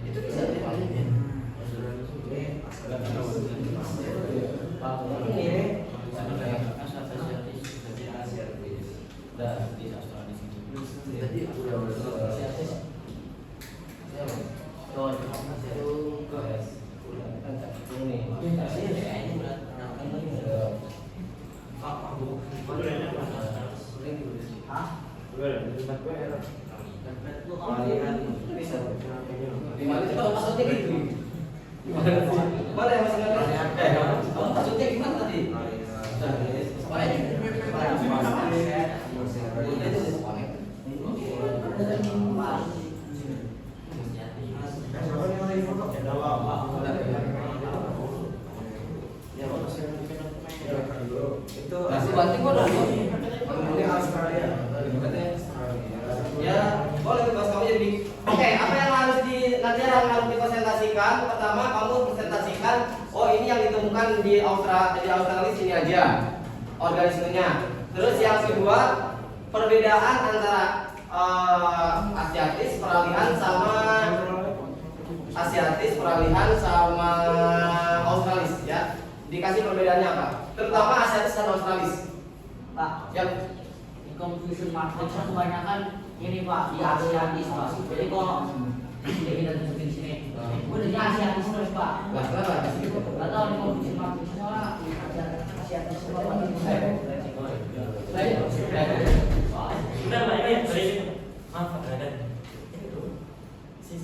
Speaker 1: Itu bisa dipakai. Ini
Speaker 3: Jadi udah
Speaker 1: Mana yang masih kamu maksudnya gimana tadi?
Speaker 3: itu
Speaker 1: Masih banting kok dong.
Speaker 3: ini Australia.
Speaker 1: Ya, boleh bebas kamu jadi. Oke, apa yang harus nanti yang harus dipresentasikan? Pertama, kamu presentasikan, oh ini yang ditemukan di Australia sini aja organismenya. Terus yang kedua, perbedaan antara Asiatis peralihan sama Australis ya. Dikasih perbedaannya apa? Terutama Asiatis dan Australis.
Speaker 5: Pak,
Speaker 1: Yang
Speaker 5: di confusion matrix kebanyakan ini Pak, di Asiatis Pak. Jadi kok jadi kita tunjukin di sini. Udah di Asiatis terus Pak.
Speaker 1: lah kenapa?
Speaker 5: Gak tahu di confusion matrix soalnya Asiatis semua Pak.
Speaker 6: Udah Pak, ini dari maaf Pak, ada.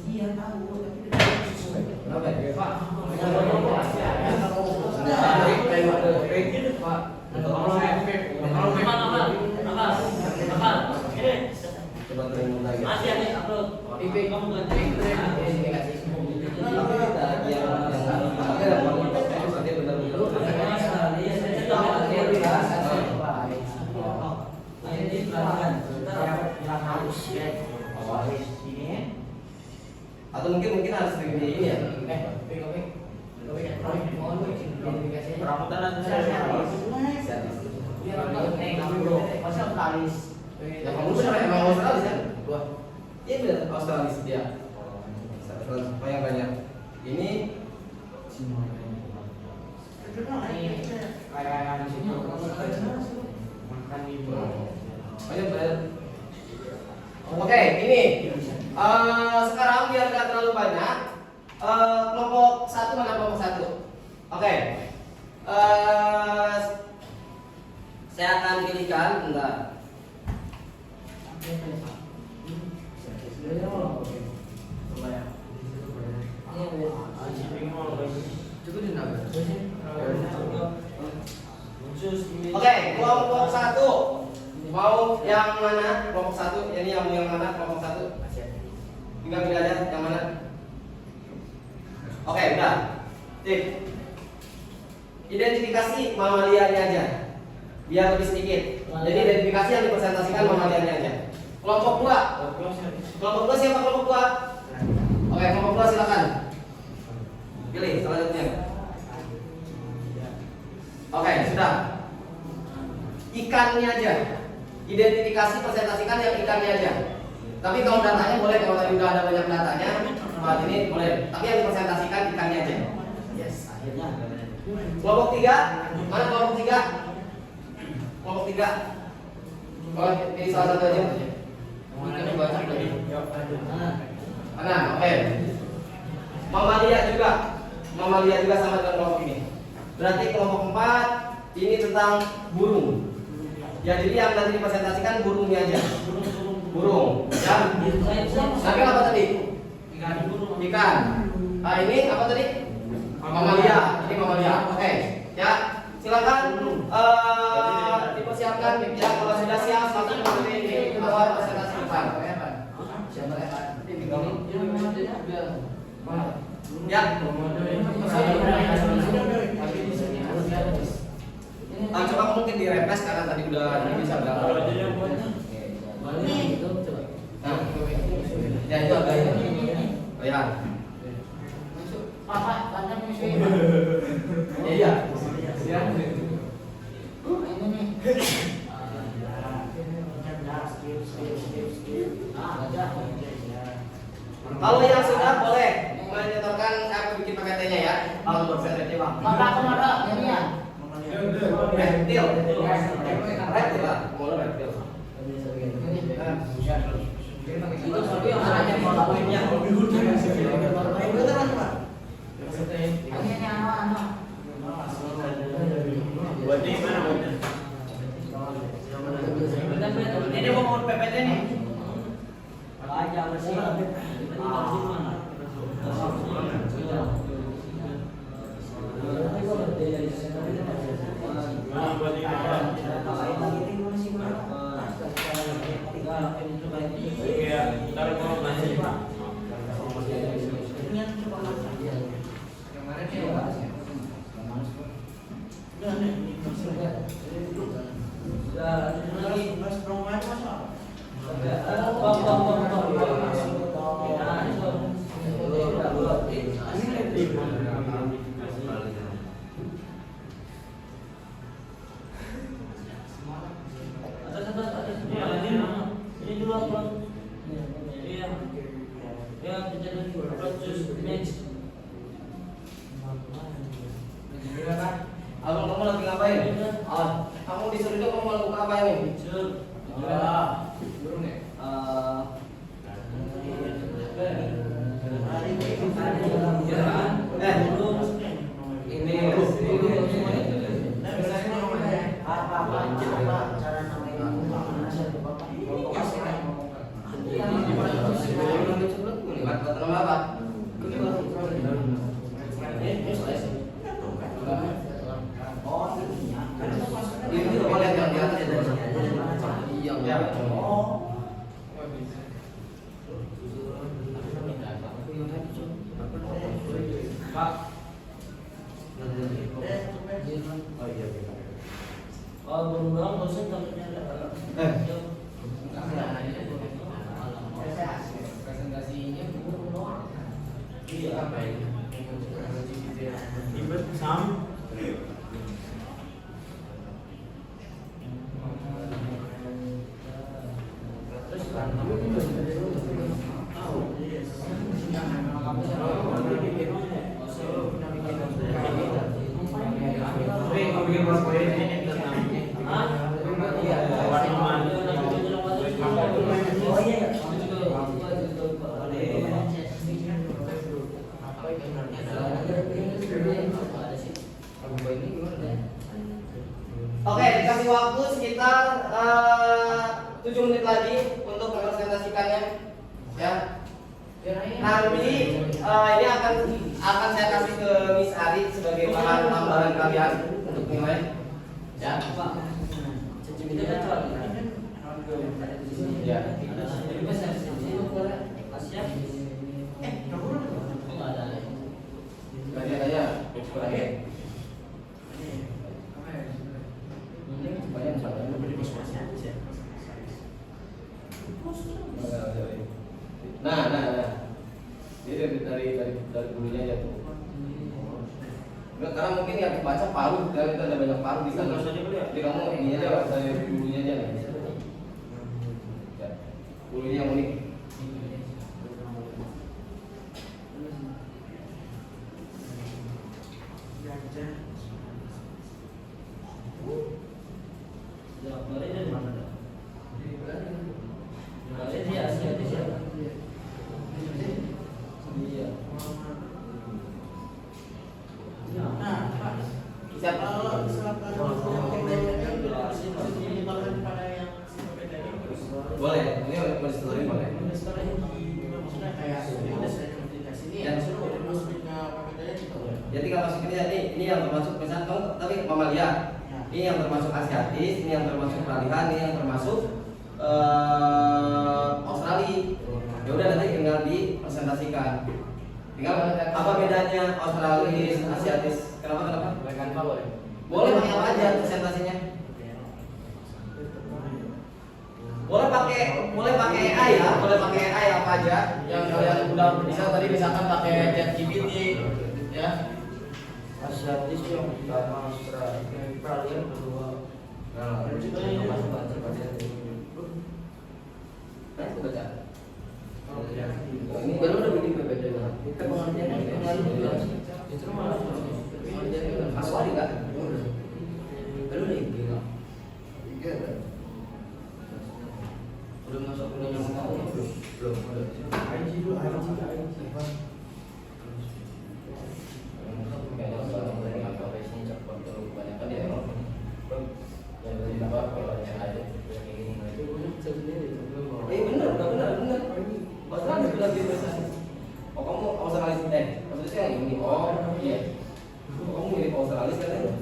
Speaker 3: Iya tahu tapi
Speaker 1: Kenapa ya? Pak. Coba training lagi.
Speaker 6: Masih ada upload. Kamu ganti.
Speaker 1: Atau mungkin harus begini ini ya. Ya kamu benar emang Australis kan? Wah, iya benar Australis dia. Apa yang banyak? Ini banyak benar. Oke, ini sekarang biar nggak terlalu banyak, kelompok satu mana kelompok satu? Oke, saya akan pilihkan, bentar. Oke, kelompok satu mau yang mana? Kelompok satu, ini yang mana? Kelompok satu. Tinggal pilih aja yang mana. Oke, udah. Tip. Identifikasi mamalianya aja. Biar lebih sedikit. Jadi identifikasi yang dipresentasikan mamalianya aja. Kelompok dua. Kelompok dua siapa kelompok dua? Oke, kelompok dua silakan. Pilih salah satunya. Oke, sudah. Ikannya aja. Identifikasi presentasikan yang ikannya aja. Tapi kalau datanya boleh, kalau tadi udah ada banyak datanya, saat ini boleh. Tapi yang dipresentasikan ikannya aja.
Speaker 3: yes akhirnya
Speaker 1: Kelompok tiga, mana kelompok tiga? Kelompok tiga. Oh, ini salah satu aja. Mungkin banyak lagi. Mana? Oke. Mamalia juga sama dengan kelompok ini. Berarti kelompok 4 ini tentang burung. Ya, jadi yang nanti dipresentasikan burungnya aja. Burung. Ya. Sampai apa tadi? Ikan. Nah, ini apa tadi? Mamalia. Ini mamalia. Oke. Ya, silakan dipersiapkan ya, kalau sudah siap silakan mengikuti ini awal presentasi depan. Ya. Coba mungkin direpes karena tadi udah bisa gambar. Nah, ya itu agak ini. Oh ya.
Speaker 5: Pak, banyak musuh.
Speaker 1: Iya. Ya.
Speaker 5: Ini nih.
Speaker 1: Kalau yang sudah boleh menyetorkan aku bikin PPT-nya ya. Kalau buat PPT bang.
Speaker 5: Bapak kemana? Ini ya.
Speaker 1: Reptil. Reptil lah. Boleh reptil.
Speaker 2: Itu tapi yang hanya mau poinnya.
Speaker 5: Ini anak-anak.
Speaker 6: Buatnya mana buatnya? Ini mau PPT nih.
Speaker 2: Aja bersih. Ini dulu apa? Iya. Ya, terjadi proses match.
Speaker 1: Abang kamu lagi ngapain? Kamu disuruh itu kamu mau buka apa ini?
Speaker 4: Belum ya?
Speaker 1: Ini coba lihat yang di atas ya. Iya.
Speaker 2: Pak. Oh, belum bosan takutnya ada.
Speaker 4: Presentasinya burung doang.
Speaker 2: Iya.
Speaker 4: Apa ini?
Speaker 6: Ribet sam.
Speaker 1: Oke, dikasih waktu sekitar 7 menit lagi untuk mempresentasikannya. Ya. Nanti ini akan saya kasih ke Miss Ari sebagai bahan tambahan kalian untuk nilai. Ya.
Speaker 2: Kita kan coba.
Speaker 1: Ya. Kayaknya kurang. Nah. Jadi dari bulunya aja tuh. Enggak, karena mungkin yang dibaca paru, karena itu ada banyak paru di sana. Jadi kamu ini aja dari bulunya aja nih. Ya. Bulunya yang unik.
Speaker 2: Dari dari mana? Dari dia asiatis ya. Iya.
Speaker 1: Siapa? Boleh, ini boleh story boleh. Jadi kalau masuk ini yang termasuk misalnya kamu tapi mamalia, ini yang termasuk asiatis, ini yang termasuk peralihan, ini yang termasuk Australia. Ya udah nanti tinggal dipresentasikan. Tinggal apa bedanya Australis, asiatis? Kenapa? Boleh pakai apa aja presentasinya? Boleh pakai AI ya, boleh pakai AI apa aja yang kalian udah bisa tadi misalkan pakai ChatGPT ya.
Speaker 2: Asiatis yang pertama Australia kedua.
Speaker 1: Nah, baca. Ini baru udah bikin PPT kan? Kita pengertiannya justru malah aswali kan? Baru nih. Udah belum masuk belum bener. Australis bilang gitu. Oh kamu Australis maksudnya yang ini. Oh iya. Kamu mirip Australis kan?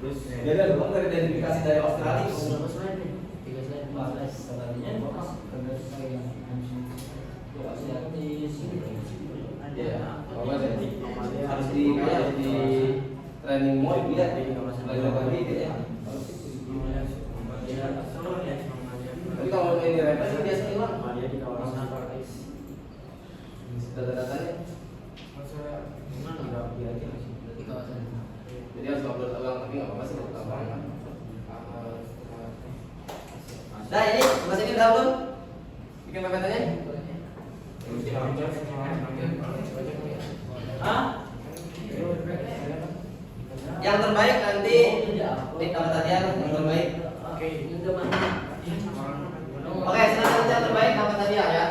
Speaker 1: Terus beda dong dari identifikasi dari Australia.
Speaker 2: Berapa slide nih? 3 slide, 4 slide. Tadinya
Speaker 1: Ya, harus di training mode dia belajar lagi dia. Tapi kalau ini repas sih biasa hilang. Data-datanya. Jadi harus upload ulang tapi nggak apa-apa sih kalau Nah ini mas ini udah belum bikin PPT-nya? Hah? Yang terbaik nanti di dapat hadiah yang terbaik.
Speaker 2: Oke, ini udah mana?
Speaker 1: Oke, silakan yang terbaik dapat hadiah ya.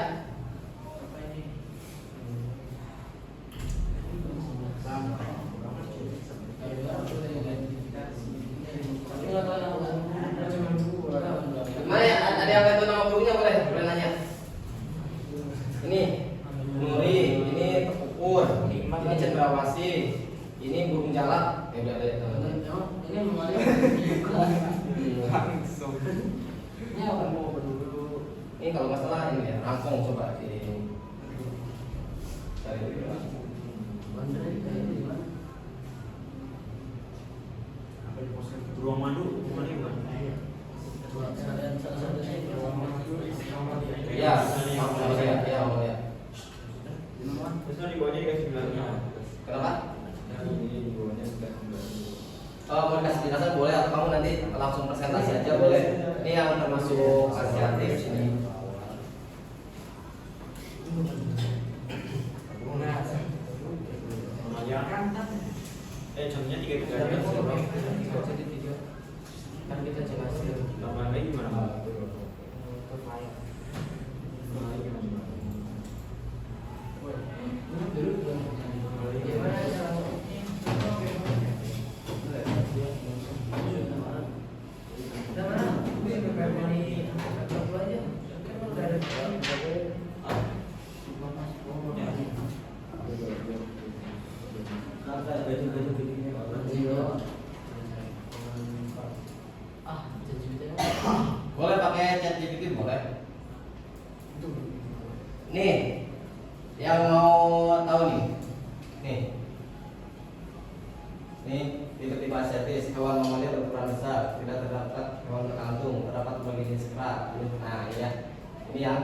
Speaker 1: Gimana ya? Ada yang tahu nama gurunya boleh nanya. Ini Nuri, ini Tepur, ini Cendrawasih, ini burung jalak. Ya udah deh teman-teman.
Speaker 2: Ini memangnya langsung. Ini apa mau dulu?
Speaker 1: Ini kalau masalah ini ya, rangkong coba di cari dulu.
Speaker 6: Ruang madu, mana bukan?
Speaker 1: Ya, mau lihat, ya mau lihat.
Speaker 6: Terus di bawahnya dikasih bilangnya.
Speaker 1: Kenapa?
Speaker 6: Ini di bawahnya sudah kembali.
Speaker 1: Mau dikasih penjelasan boleh atau kamu nanti langsung presentasi aja boleh. Ini yang termasuk asiatif ini.
Speaker 6: Jamnya 3
Speaker 2: Kan kita jelasin.
Speaker 6: Tambah lagi gimana?
Speaker 1: Boleh pakai chat GPT boleh. Nih, yang mau tahu nih. Nih, tipe-tipe asiatis, hewan mamalia berukuran besar, tidak terdapat hewan berkantung, terdapat berbagai jenis kera. Nah, ini ya. Ini yang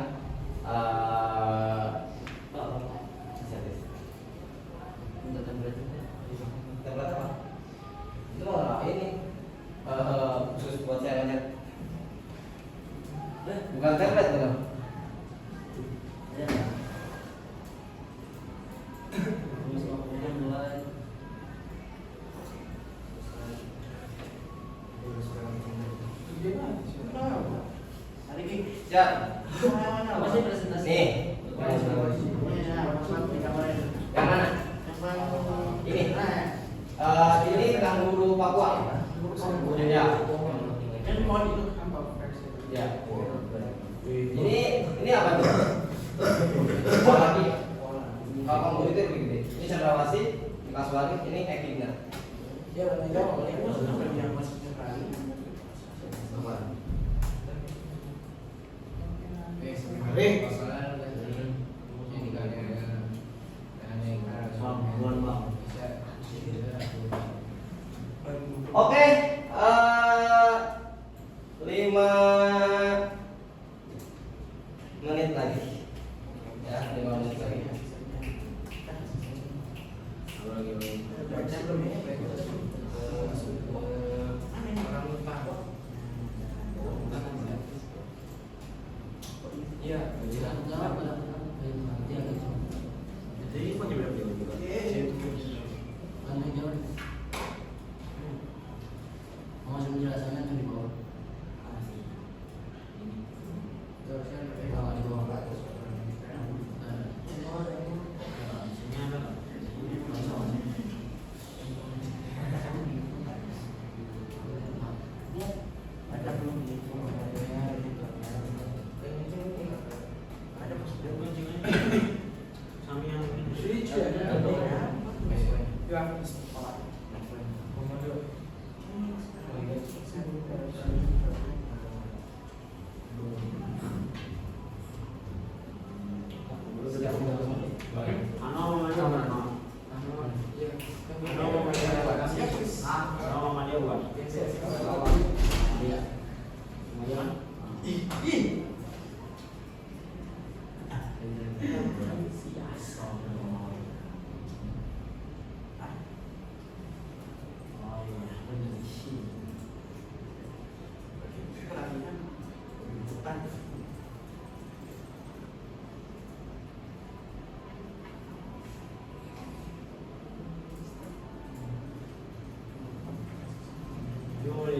Speaker 1: asiatis. Template apa? Itu mah ini khusus buat saya ngechat. Bukan template bukan? Siap.
Speaker 2: Masih presentasi.
Speaker 1: Nih. Yang mana? Ini. Ini kanguru Papua. Ya. Ya. Ini apa tuh? Lagi. Kalau kanguru itu begini. Ini cendrawasih, ini kasuari, ini ekidna. Oke, 5 menit lagi. Ya, 5 menit lagi.
Speaker 6: Jadi mau berapa juga?
Speaker 2: Mau penjelasannya tuh di bawah.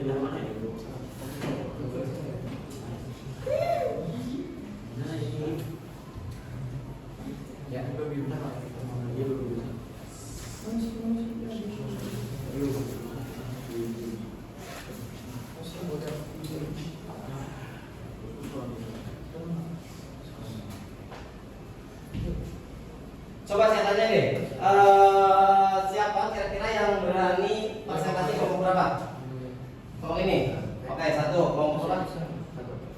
Speaker 1: Ya. Coba saya tanya deh, siapa kira-kira yang berani presentasi kelompok berapa? Kelompok ini. Oke, satu. Kelompok berapa?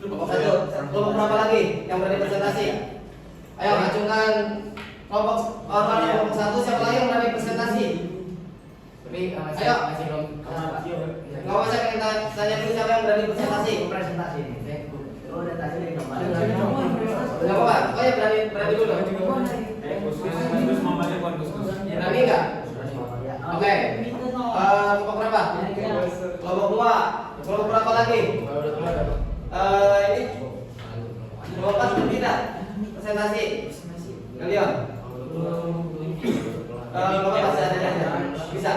Speaker 1: Kelompok satu. Kelompok berapa lagi yang berani presentasi? Ayo acungkan kelompok orang kelompok satu. Siapa lagi yang berani presentasi?
Speaker 4: Tapi
Speaker 1: Ayo.
Speaker 4: masih belum.
Speaker 1: Nggak usah pengen tanya dulu siapa yang berani presentasi.
Speaker 5: Presentasi ini. Saya udah tadi dari kemarin.
Speaker 1: Nggak apa-apa. Pokoknya berani dulu. Berani nggak? Oke. Kelompok berapa? Kelompok dua. Kelompok berapa lagi? Ini kelompok empat tidak presentasi. Kalian? Kelompok masih ada aja. Bisa?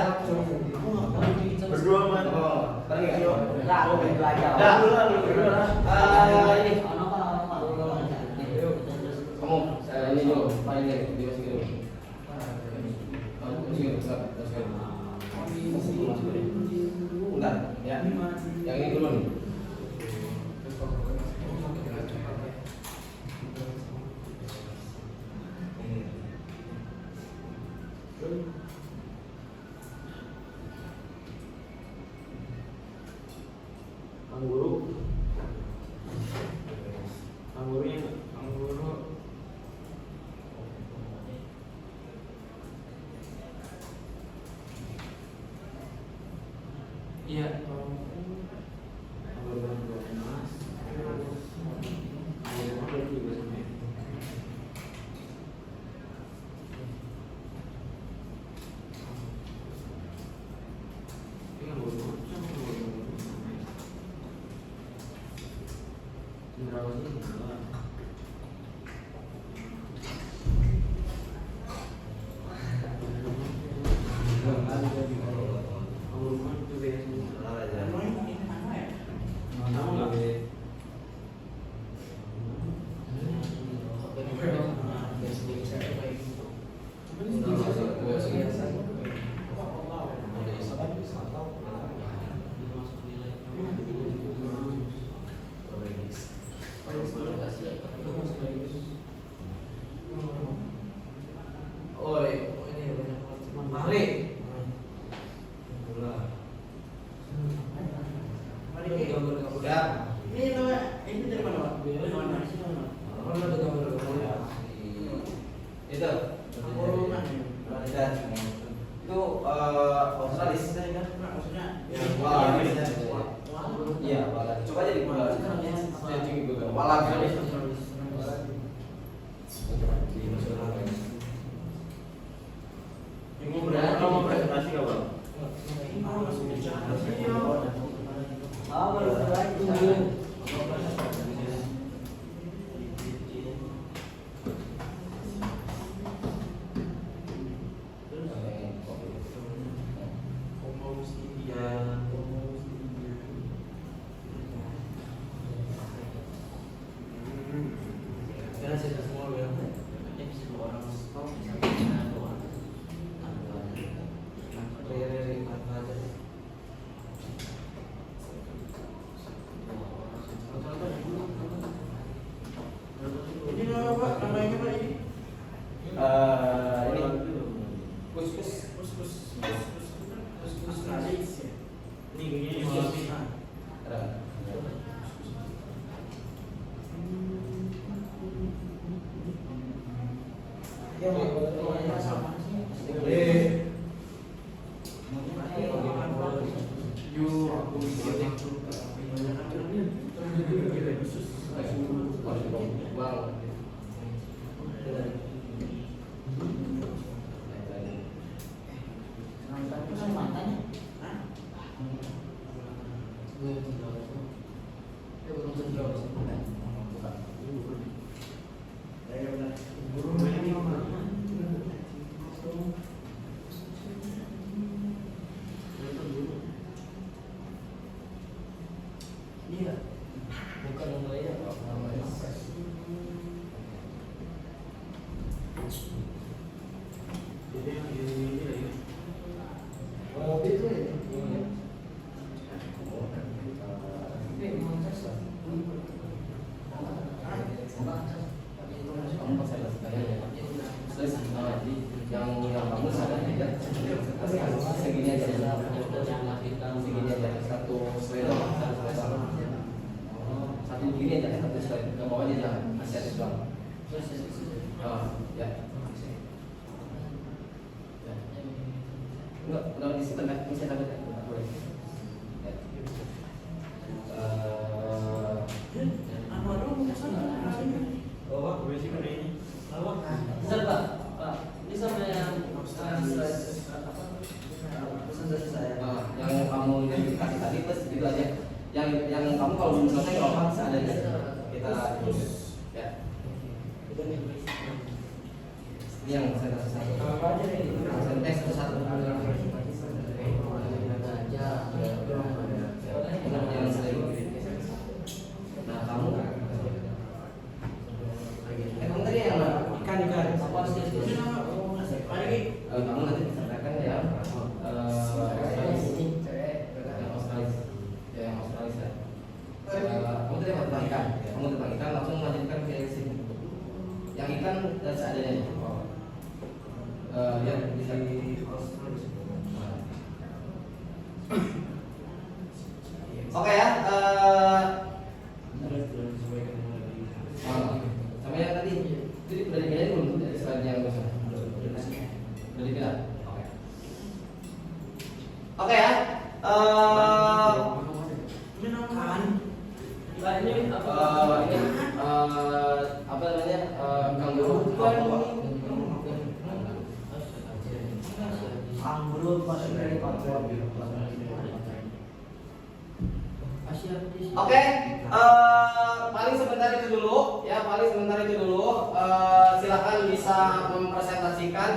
Speaker 3: Berdua man.
Speaker 1: Oh, berani nggak?
Speaker 5: Enggak, aku belum belajar.
Speaker 1: Ini kamu ini dulu, main deh, dimasukin dulu. Bentar, ya. Yang ini dulu nih.
Speaker 2: Iya.
Speaker 1: Oh, ini Mahli. Ya.
Speaker 3: Ini dari mana, Pak?
Speaker 1: Itu. Itu Australis. Walang. Iya, walang. Coba aja di Google. Saya cek di Google. Walang.
Speaker 3: Mau presentasi nggak, Bang?
Speaker 5: Baru selesai tunggu.
Speaker 3: Ini apa, Pak? Namanya apa ini?
Speaker 1: Ini kus-kus.
Speaker 3: Ini gini.
Speaker 1: Ada. Kamu konsentrasikan ya. Terus jadi yang kamu sadar aja. Segini aja. Segini aja satu slide. Satu gini aja satu slide. Ke bawahnya jangan masih ada doang. Oh, ya. Enggak, udah disimpan kan? Bisa dapat ya? Boleh.
Speaker 2: Bentar, Pak. Ini sama yang presentasi saya.
Speaker 1: Yang kamu identifikasi tadi plus itu aja. Yang kamu kalau belum selesai nggak apa-apa, bisa ada aja. Kita terus ya. Ini yang presentasi satu. Presentasi satu. Yang sering. Nah kamu kamu tadi yang mana?
Speaker 3: Ikan.
Speaker 2: Apa harus dia?
Speaker 1: Kamu nanti disampaikan ya. Yang Australis ya. Kamu tadi tentang ikan. Kamu tentang ikan langsung melanjutkan ke sini. Yang ikan seadanya. Lihat bisa di Oke ya. Sama yang tadi. Jadi udah dipindahin belum dari slide yang besar? Udah dipindah. Oke ya.
Speaker 2: Ini apa?
Speaker 1: Apa namanya? Kangguru.
Speaker 3: Anggur masuk dari Papua.
Speaker 1: Oke, paling sebentar itu dulu, ya paling sebentar itu dulu. Silakan bisa mempresentasikan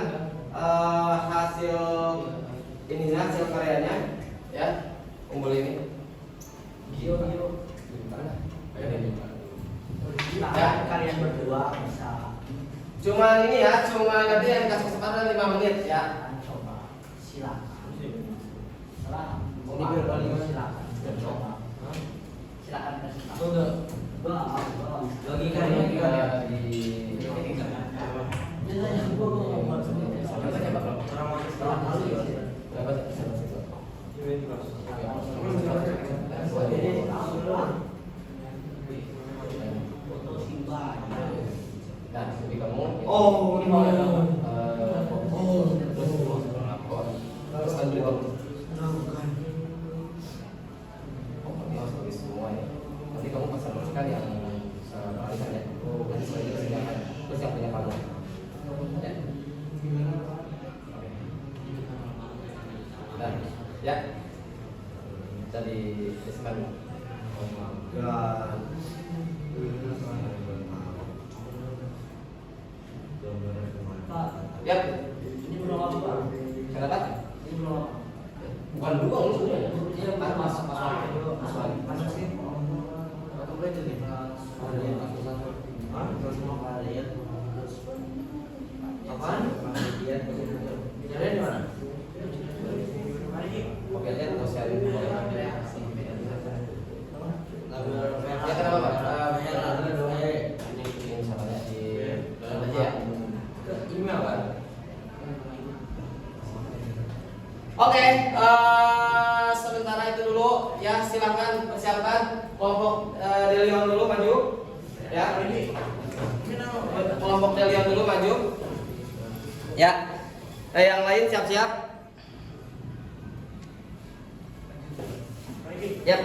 Speaker 1: hasil ininya, hasil karyanya, ya. Unggul ini.
Speaker 3: Gio.
Speaker 1: Ya.
Speaker 3: Kalian berdua bisa.
Speaker 1: Cuma ini ya, cuma nanti yang dikasih kesempatan 5 menit ya.
Speaker 3: Coba. Silakan. Silakan. Silakan. Coba. Silakan kasih tahu.
Speaker 2: Lagi kalian
Speaker 1: Nah, jadi kamu
Speaker 3: Oh, ini mau ya.
Speaker 1: terus kan beli kopi. Harus tulis semua ya. Nanti kamu presentasikan yang barisannya. Nanti saya disediakan. Terus yang punya kamu. Ya. Nah, ya. Jadi disimpan.
Speaker 2: Pak,
Speaker 1: Ya.
Speaker 2: ini belum apa, Pak?
Speaker 1: Kenapa?
Speaker 2: Ini belum apa?
Speaker 1: Bukan dulu, sudah.
Speaker 2: Iya, masuk
Speaker 1: Masuk.
Speaker 2: Masuk sih. Atau boleh jadi apaan? Bicaranya di mana?
Speaker 1: Oke, lihat mau sharing boleh. Ya kenapa Pak? Ini misalnya di dalam aja ya. Email kan? Oke, sementara itu dulu ya, silakan persiapkan kelompok Delion dulu maju. Ya. Kelompok Delion dulu maju. Ya. Yang lain siap-siap. Ya.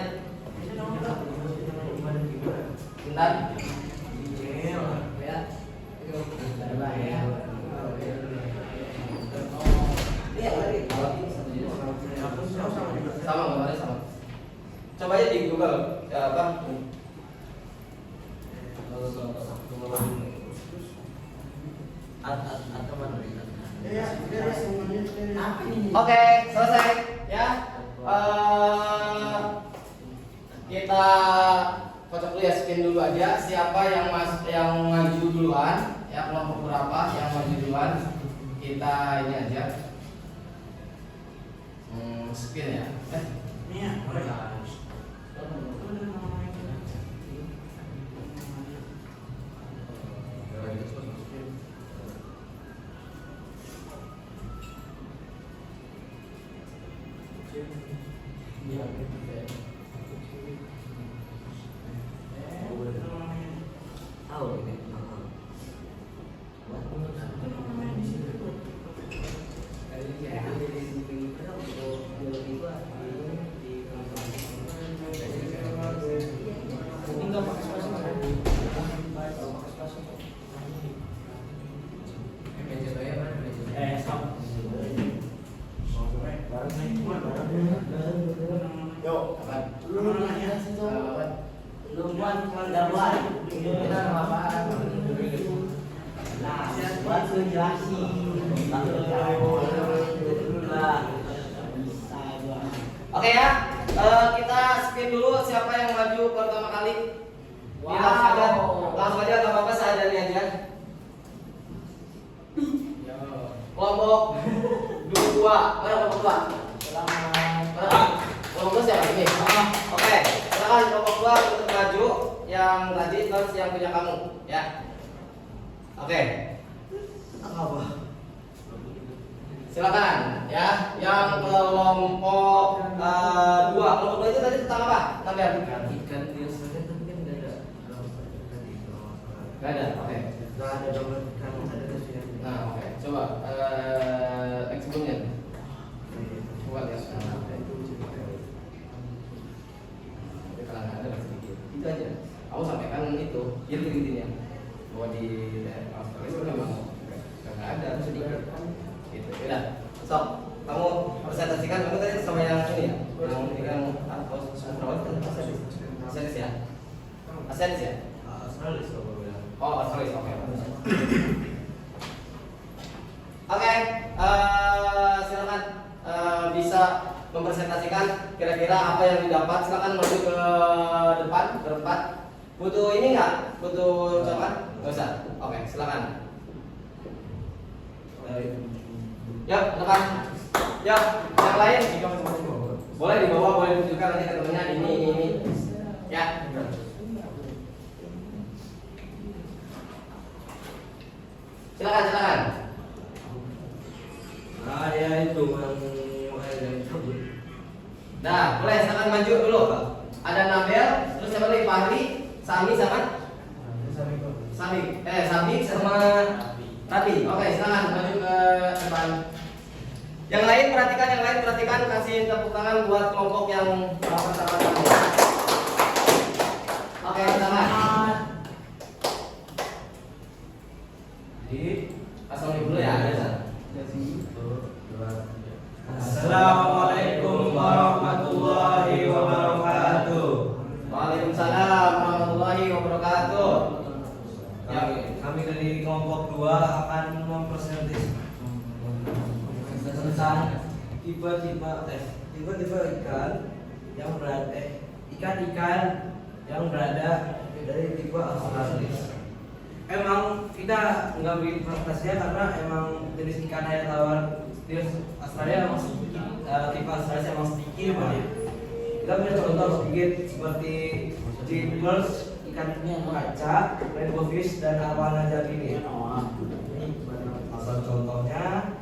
Speaker 1: Bentar. Ya. Sama gambarnya sama. Coba aja di Google ya, apa? Oke, selesai ya. Kita kocok dulu ya, spin dulu aja. Siapa yang maju duluan? Ya, kelompok berapa yang maju duluan? Kita ini aja. Spin ya.
Speaker 2: Tinggal pakai spasi.
Speaker 6: Stop.
Speaker 3: Yuk,
Speaker 5: Lumpuan darurat. Kita apa? Nah, buat jelasin.
Speaker 1: Oke ya, kita skip dulu siapa yang maju pertama kali. Langsung aja, nggak apa-apa seadanya aja. Kelompok 2, mana kelompok 2? Kelompok 2 siapa ini? Oke, silakan kelompok 2 untuk maju yang tadi terus yang punya kamu, ya. Oke. Silakan, ya. Yang kelompok 2, kelompok 2 itu tadi tentang apa? Namanya?
Speaker 2: Ikan biasanya tapi kan nggak ada.
Speaker 1: Gak ada, oke.
Speaker 2: Nggak ada gambar ikan, ada kasihan.
Speaker 1: Nah, oke. Coba eksponnya. Coba ya. Kalau nggak ada sedikit. Itu aja. Aku sampaikan itu, intinya bahwa di daerah Australia itu memang nggak ada sedikit. Gitu. Udah. So, kamu presentasikan kamu tadi sama yang ini ya, yang apa? Asenis ya. Asenis ya.
Speaker 2: Australis kalau bilang.
Speaker 1: Oh, Australis, oke. Oke, silakan bisa mempresentasikan kira-kira apa yang didapat. Silakan maju ke depan, berempat. Butuh ini nggak? Butuh ucapan? Nggak usah. Oke, silakan. Ya, depan. Ya, yang lain boleh dibawa, boleh ditunjukkan nanti ke temennya ini. Ya. Silakan.
Speaker 2: Nah, ya itu yang cabut.
Speaker 1: Nah, boleh silakan maju dulu. Ada Nabel, terus siapa lagi? Fahri, Sami sama Sabi sama Rabi. Oke, silakan maju ke depan. Yang lain perhatikan, kasih tepuk tangan buat kelompok yang pertama kali. Oke, silakan. Jadi, assalamualaikum dulu ya.
Speaker 3: Assalamualaikum warahmatullahi wabarakatuh.
Speaker 1: Waalaikumsalam warahmatullahi wabarakatuh. Ya,
Speaker 3: Kami dari kelompok 2 akan mempresentasikan tentang tipe-tipe ikan yang berada ikan-ikan yang berada dari tipe Australis. Emang kita nggak bikin presentasinya karena emang jenis ikan air tawar di Australia emang tipe Australis emang sedikit banget. Kita punya contoh sedikit seperti Jeepers, ikan kaca, rainbowfish dan arwana jagini. Ini salah contohnya.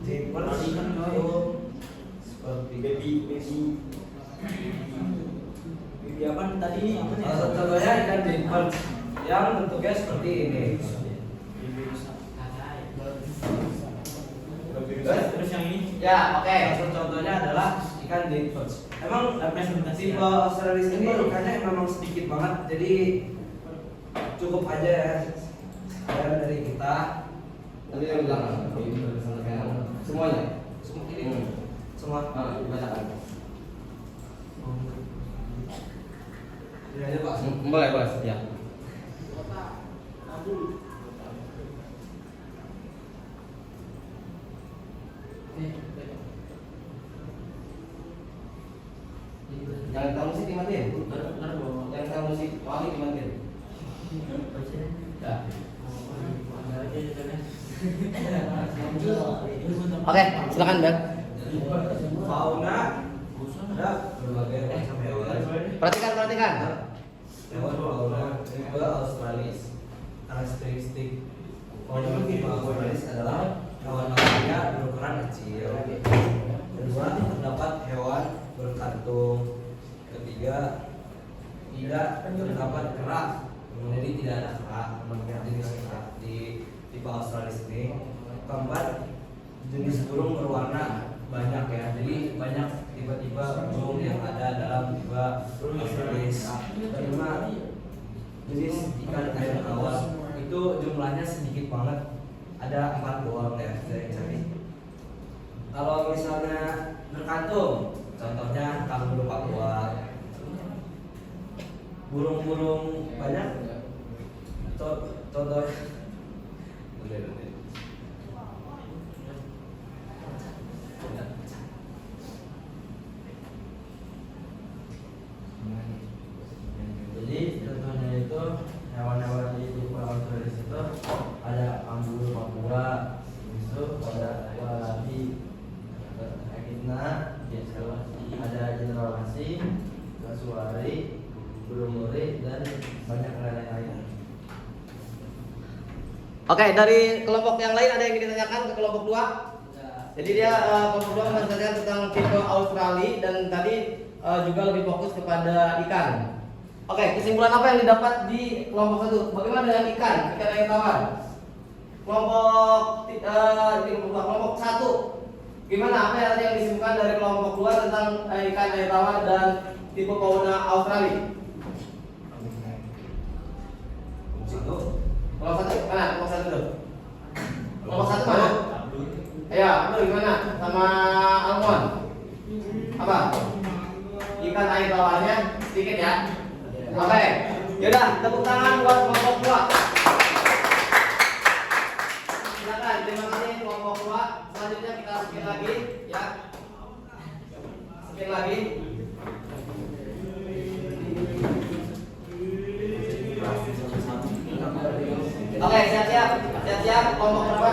Speaker 3: Jeepers itu seperti baby apa tadi? Salah contohnya ikan Jeepers yang bentuknya seperti ini.
Speaker 6: Terus yang ini?
Speaker 1: ya, oke.
Speaker 3: Salah contohnya adalah ikan Jeepers. Emang tipe Australis ini ikannya memang sedikit banget, jadi cukup aja ya sekian dari kita.
Speaker 1: Nanti yang belakang. Semuanya.
Speaker 3: Semua
Speaker 1: dibacakan.
Speaker 3: ini aja Pak.
Speaker 1: Boleh, ya. Yang tahu musik dimatiin. Yang tahu musik wali dimatiin. Ya. Oke, silakan Bel.
Speaker 3: Fauna ada berbagai macam hewan.
Speaker 1: Perhatikan.
Speaker 3: Hewan fauna tipe Australis. Karakteristik fauna tipe Australis adalah hewan mamalia berukuran kecil. Kedua, terdapat hewan berkantung. Ketiga, tidak terdapat kerak Jadi tidak ada hak jenis di tipe Australis ini. Keempat, jenis burung berwarna banyak ya. Jadi banyak tipe-tipe burung yang ada dalam tipe Australis. Kelima, jenis ikan air tawar itu jumlahnya sedikit banget, ada 4 doang ya saya cari. Kalau misalnya berkantung, contohnya kanguru Papua, burung-burung banyak, contoh
Speaker 7: Jadi contohnya itu hewan-hewan di tipe Australis itu ada kanguru Papua, itu ada walabi, ekidna, ada cendrawasih, kasuari, burung murai dan banyak lain-lain.
Speaker 1: Oke, dari kelompok yang lain ada yang ingin ditanyakan ke kelompok 2? Jadi dia kelompok 2 menanyakan tentang tipe Australia dan tadi juga lebih fokus kepada ikan. Oke, kesimpulan apa yang didapat di kelompok 1? Bagaimana dengan ikan air tawar? Kelompok kelompok 1. Gimana apa yang disimpulkan dari kelompok 2 tentang ikan air tawar dan tipe fauna Australia? Kelompok 1 mana? Kelompok 1 dulu. Kelompok 1 mana? Ayo, Abdul gimana? Sama Almon? Apa? Ikan air tawarnya sedikit ya. Oke, yaudah tepuk tangan buat kelompok 2. Silakan, terima kasih kelompok 2. Selanjutnya kita spin lagi, ya. Spin lagi. Oke, siap-siap kelompok berapa?